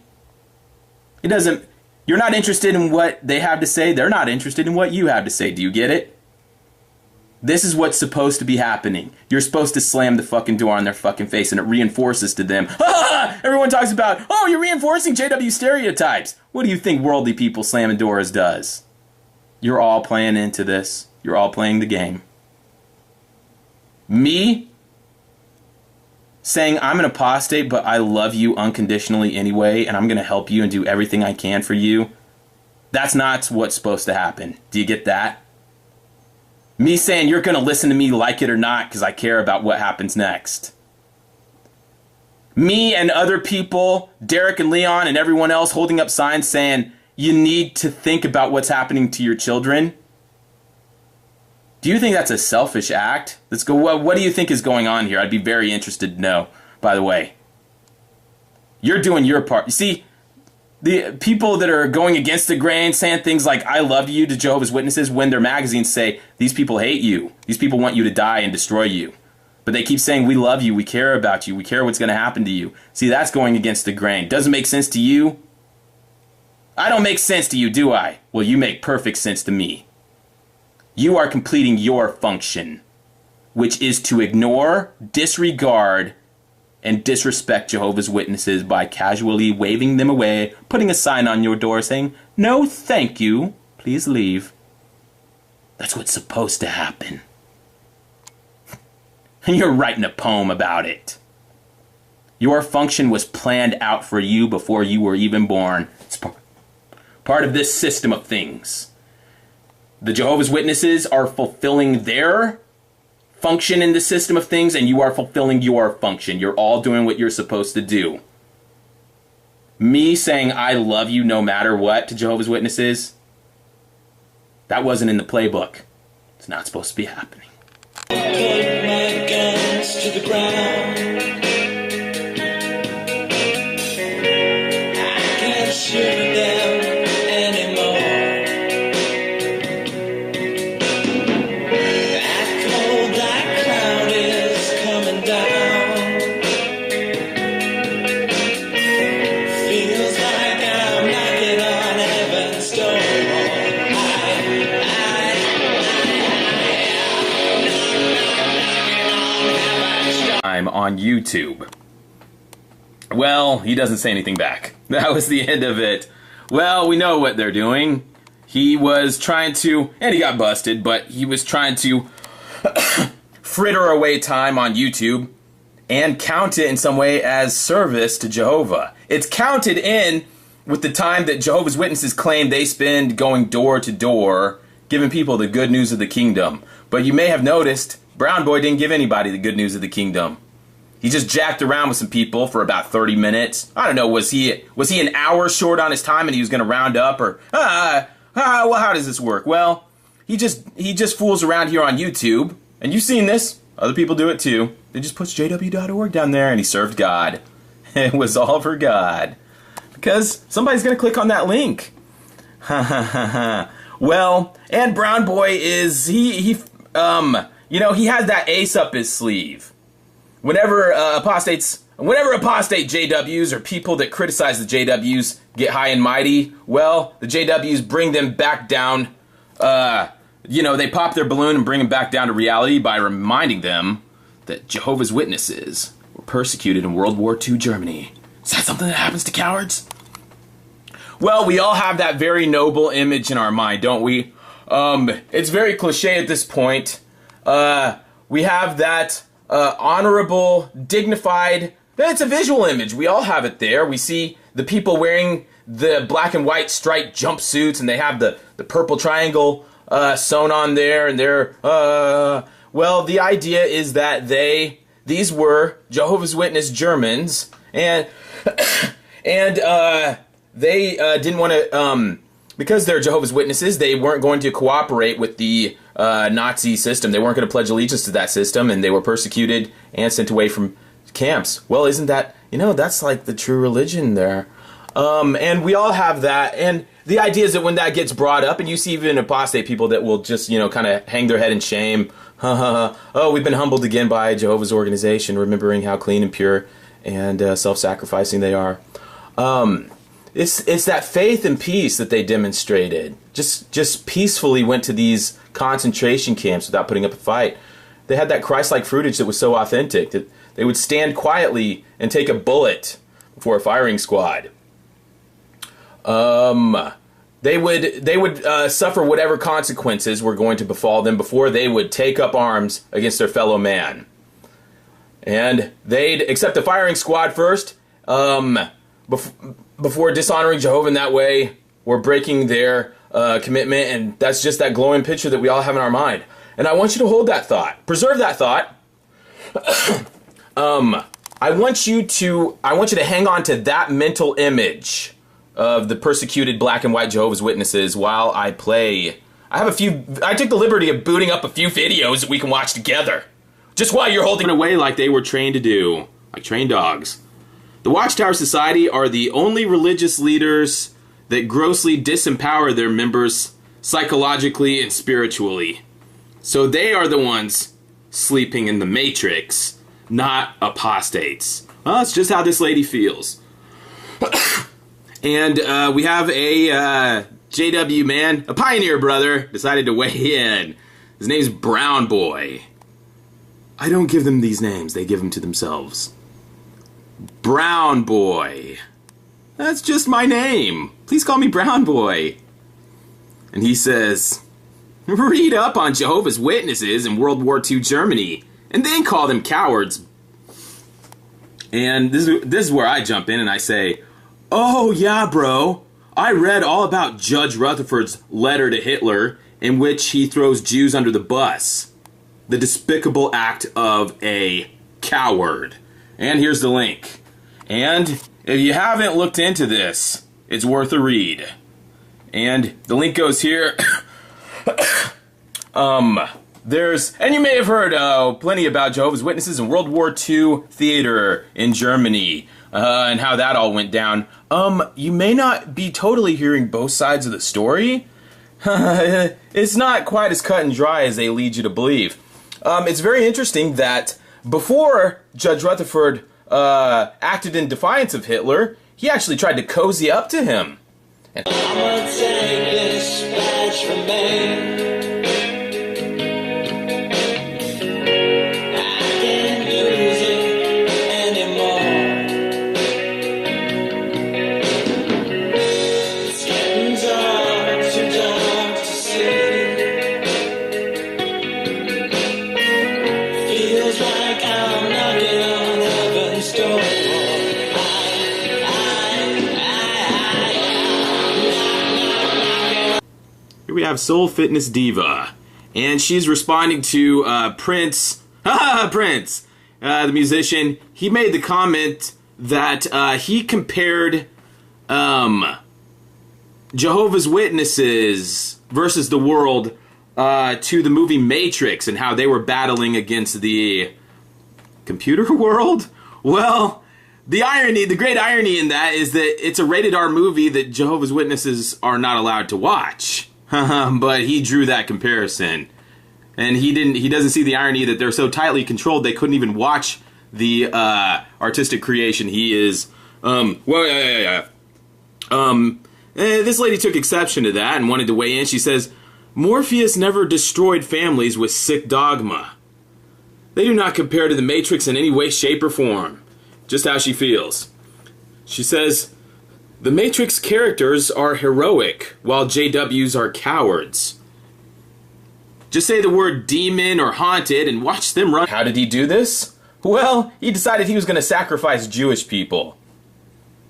You're not interested in what they have to say. They're not interested in what you have to say. Do you get it? This is what's supposed to be happening. You're supposed to slam the fucking door on their fucking face and it reinforces to them. Everyone talks about, oh, you're reinforcing JW stereotypes. What do you think worldly people slamming doors does? You're all playing into this. You're all playing the game. Me saying I'm an apostate, but I love you unconditionally anyway, and I'm going to help you and do everything I can for you, that's not what's supposed to happen. Do you get that? Me saying you're going to listen to me like it or not because I care about what happens next. Me and other people, Derek and Leon and everyone else holding up signs saying you need to think about what's happening to your children. Do you think that's a selfish act? Let's go. What do you think is going on here? I'd be very interested to know, by the way. You're doing your part. You see, the people that are going against the grain, saying things like, I love you to Jehovah's Witnesses, when their magazines say, these people hate you. These people want you to die and destroy you. But they keep saying, we love you, we care about you, we care what's going to happen to you. See, that's going against the grain. Doesn't make sense to you? I don't make sense to you, do I? Well, you make perfect sense to me. You are completing your function, which is to ignore, disregard, and disrespect Jehovah's Witnesses by casually waving them away, putting a sign on your door saying, no thank you, please leave. That's what's supposed to happen. And you're writing a poem about it. Your function was planned out for you before you were even born. It's part of this system of things. The Jehovah's Witnesses are fulfilling their function in the system of things, and you are fulfilling your function. You're all doing what you're supposed to do. Me saying I love you no matter what to Jehovah's Witnesses, that wasn't in the playbook. It's not supposed to be happening. Put my guns to the ground. I can't shoot them anymore. That cold black cloud is coming down. Feels like I'm knocking on heaven's door. I'm on YouTube. Well, he doesn't say anything back. That was the end of it. Well, we know what they're doing. He was trying to, and he got busted, but he was trying to fritter away time on YouTube and count it in some way as service to Jehovah. It's counted in with the time that Jehovah's Witnesses claim they spend going door to door, giving people the good news of the kingdom. But you may have noticed, Brown Boy didn't give anybody the good news of the kingdom. He just jacked around with some people for about 30 minutes. I don't know, was he an hour short on his time and he was going to round up, or well, how does this work? Well, he just fools around here on YouTube, and you've seen this. Other people do it too. They just puts jw.org down there, and he served God. It was all for God, because somebody's going to click on that link. Well, and Brown Boy is he has that ace up his sleeve. Whenever apostate JWs or people that criticize the JWs get high and mighty, well, the JWs bring them back down. They pop their balloon and bring them back down to reality by reminding them that Jehovah's Witnesses were persecuted in World War II Germany. Is that something that happens to cowards? Well, we all have that very noble image in our mind, don't we? It's very cliche at this point. We have that honorable, dignified, it's a visual image. We all have it there. We see the people wearing the black and white striped jumpsuits, and they have the purple triangle sewn on there, and they're, well, the idea is that these were Jehovah's Witness Germans, and they didn't want to, because they're Jehovah's Witnesses, they weren't going to cooperate with the Nazi system. They weren't going to pledge allegiance to that system, and they were persecuted and sent away from camps. Well, isn't that, that's like the true religion there. And we all have that, and the idea is that when that gets brought up, and you see even apostate people that will just, kind of hang their head in shame, oh, we've been humbled again by Jehovah's organization, remembering how clean and pure and self-sacrificing they are. It's that faith and peace that they demonstrated. Just peacefully went to these concentration camps without putting up a fight. They had that Christ-like fruitage that was so authentic that they would stand quietly and take a bullet before a firing squad. They would suffer whatever consequences were going to befall them before they would take up arms against their fellow man. And they'd accept the firing squad first, before dishonoring Jehovah in that way, or breaking their commitment, and that's just that glowing picture that we all have in our mind. And I want you to hold that thought. Preserve that thought. I want you to hang on to that mental image of the persecuted black and white Jehovah's Witnesses while I play. I took the liberty of booting up a few videos that we can watch together. Just while you're holding away like they were trained to do. Like trained dogs. The Watchtower Society are the only religious leaders that grossly disempower their members psychologically and spiritually. So they are the ones sleeping in the matrix, not apostates. Well, that's just how this lady feels. And we have a JW man, a pioneer brother, decided to weigh in. His name's Brown Boy. I don't give them these names, they give them to themselves. Brown Boy. That's just my name. Please call me Brown Boy. And he says, read up on Jehovah's Witnesses in World War II Germany, and then call them cowards. And this is where I jump in and I say, oh yeah, bro, I read all about Judge Rutherford's letter to Hitler, in which he throws Jews under the bus. The despicable act of a coward. And here's the link. And if you haven't looked into this, it's worth a read. And the link goes here. And you may have heard plenty about Jehovah's Witnesses and World War II theater in Germany, and how that all went down. You may not be totally hearing both sides of the story. It's not quite as cut and dry as they lead you to believe. It's very interesting that before Judge Rutherford acted in defiance of Hitler, he actually tried to cozy up to him. I'ma take this badge from me. I can't use it anymore. It's getting dark, too dark to see. Feels like I'm knocking on heaven's door. Here we have Soul Fitness Diva, and she's responding to Prince, Prince, the musician. He made the comment that he compared Jehovah's Witnesses versus the world to the movie Matrix, and how they were battling against the computer world. Well, the great irony in that is that it's a rated R movie that Jehovah's Witnesses are not allowed to watch. But he drew that comparison, and he doesn't see the irony that they're so tightly controlled they couldn't even watch the artistic creation he is. This lady took exception to that and wanted to weigh in. She says, Morpheus never destroyed families with sick dogma. They do not compare to the Matrix in any way, shape, or form. Just how she feels. She says, the Matrix characters are heroic, while JWs are cowards. Just say the word demon or haunted and watch them run. How did he do this? Well, he decided he was going to sacrifice Jewish people.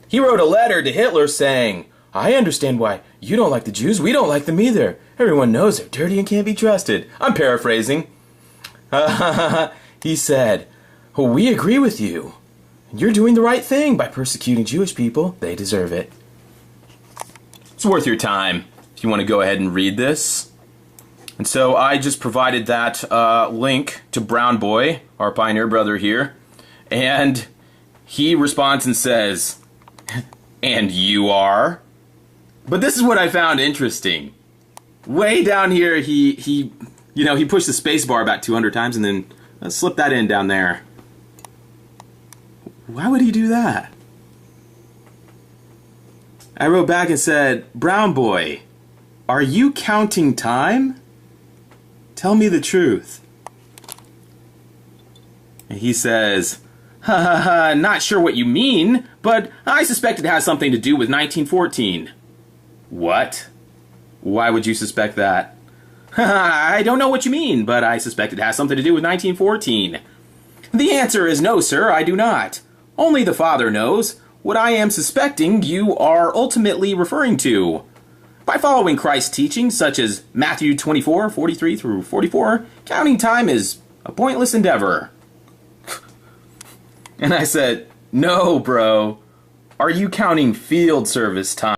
He wrote a letter to Hitler saying, I understand why you don't like the Jews, we don't like them either. Everyone knows they're dirty and can't be trusted. I'm paraphrasing. He said, well, we agree with you. You're doing the right thing by persecuting Jewish people. They deserve it. It's worth your time if you want to go ahead and read this. And so I just provided that link to Brown Boy, our pioneer brother here. And he responds and says, and you are? But this is what I found interesting. Way down here, he pushed the space bar about 200 times and then slipped that in down there. Why would he do that? I wrote back and said, Brown Boy, are you counting time? Tell me the truth. And he says, ha ha ha, not sure what you mean, but I suspect it has something to do with 1914. What? Why would you suspect that? I don't know what you mean, but I suspect it has something to do with 1914. The answer is no, sir, I do not. Only the Father knows what I am suspecting you are ultimately referring to. By following Christ's teachings, such as Matthew 24:43 through 44, counting time is a pointless endeavor. And I said, no, bro. Are you counting field service time?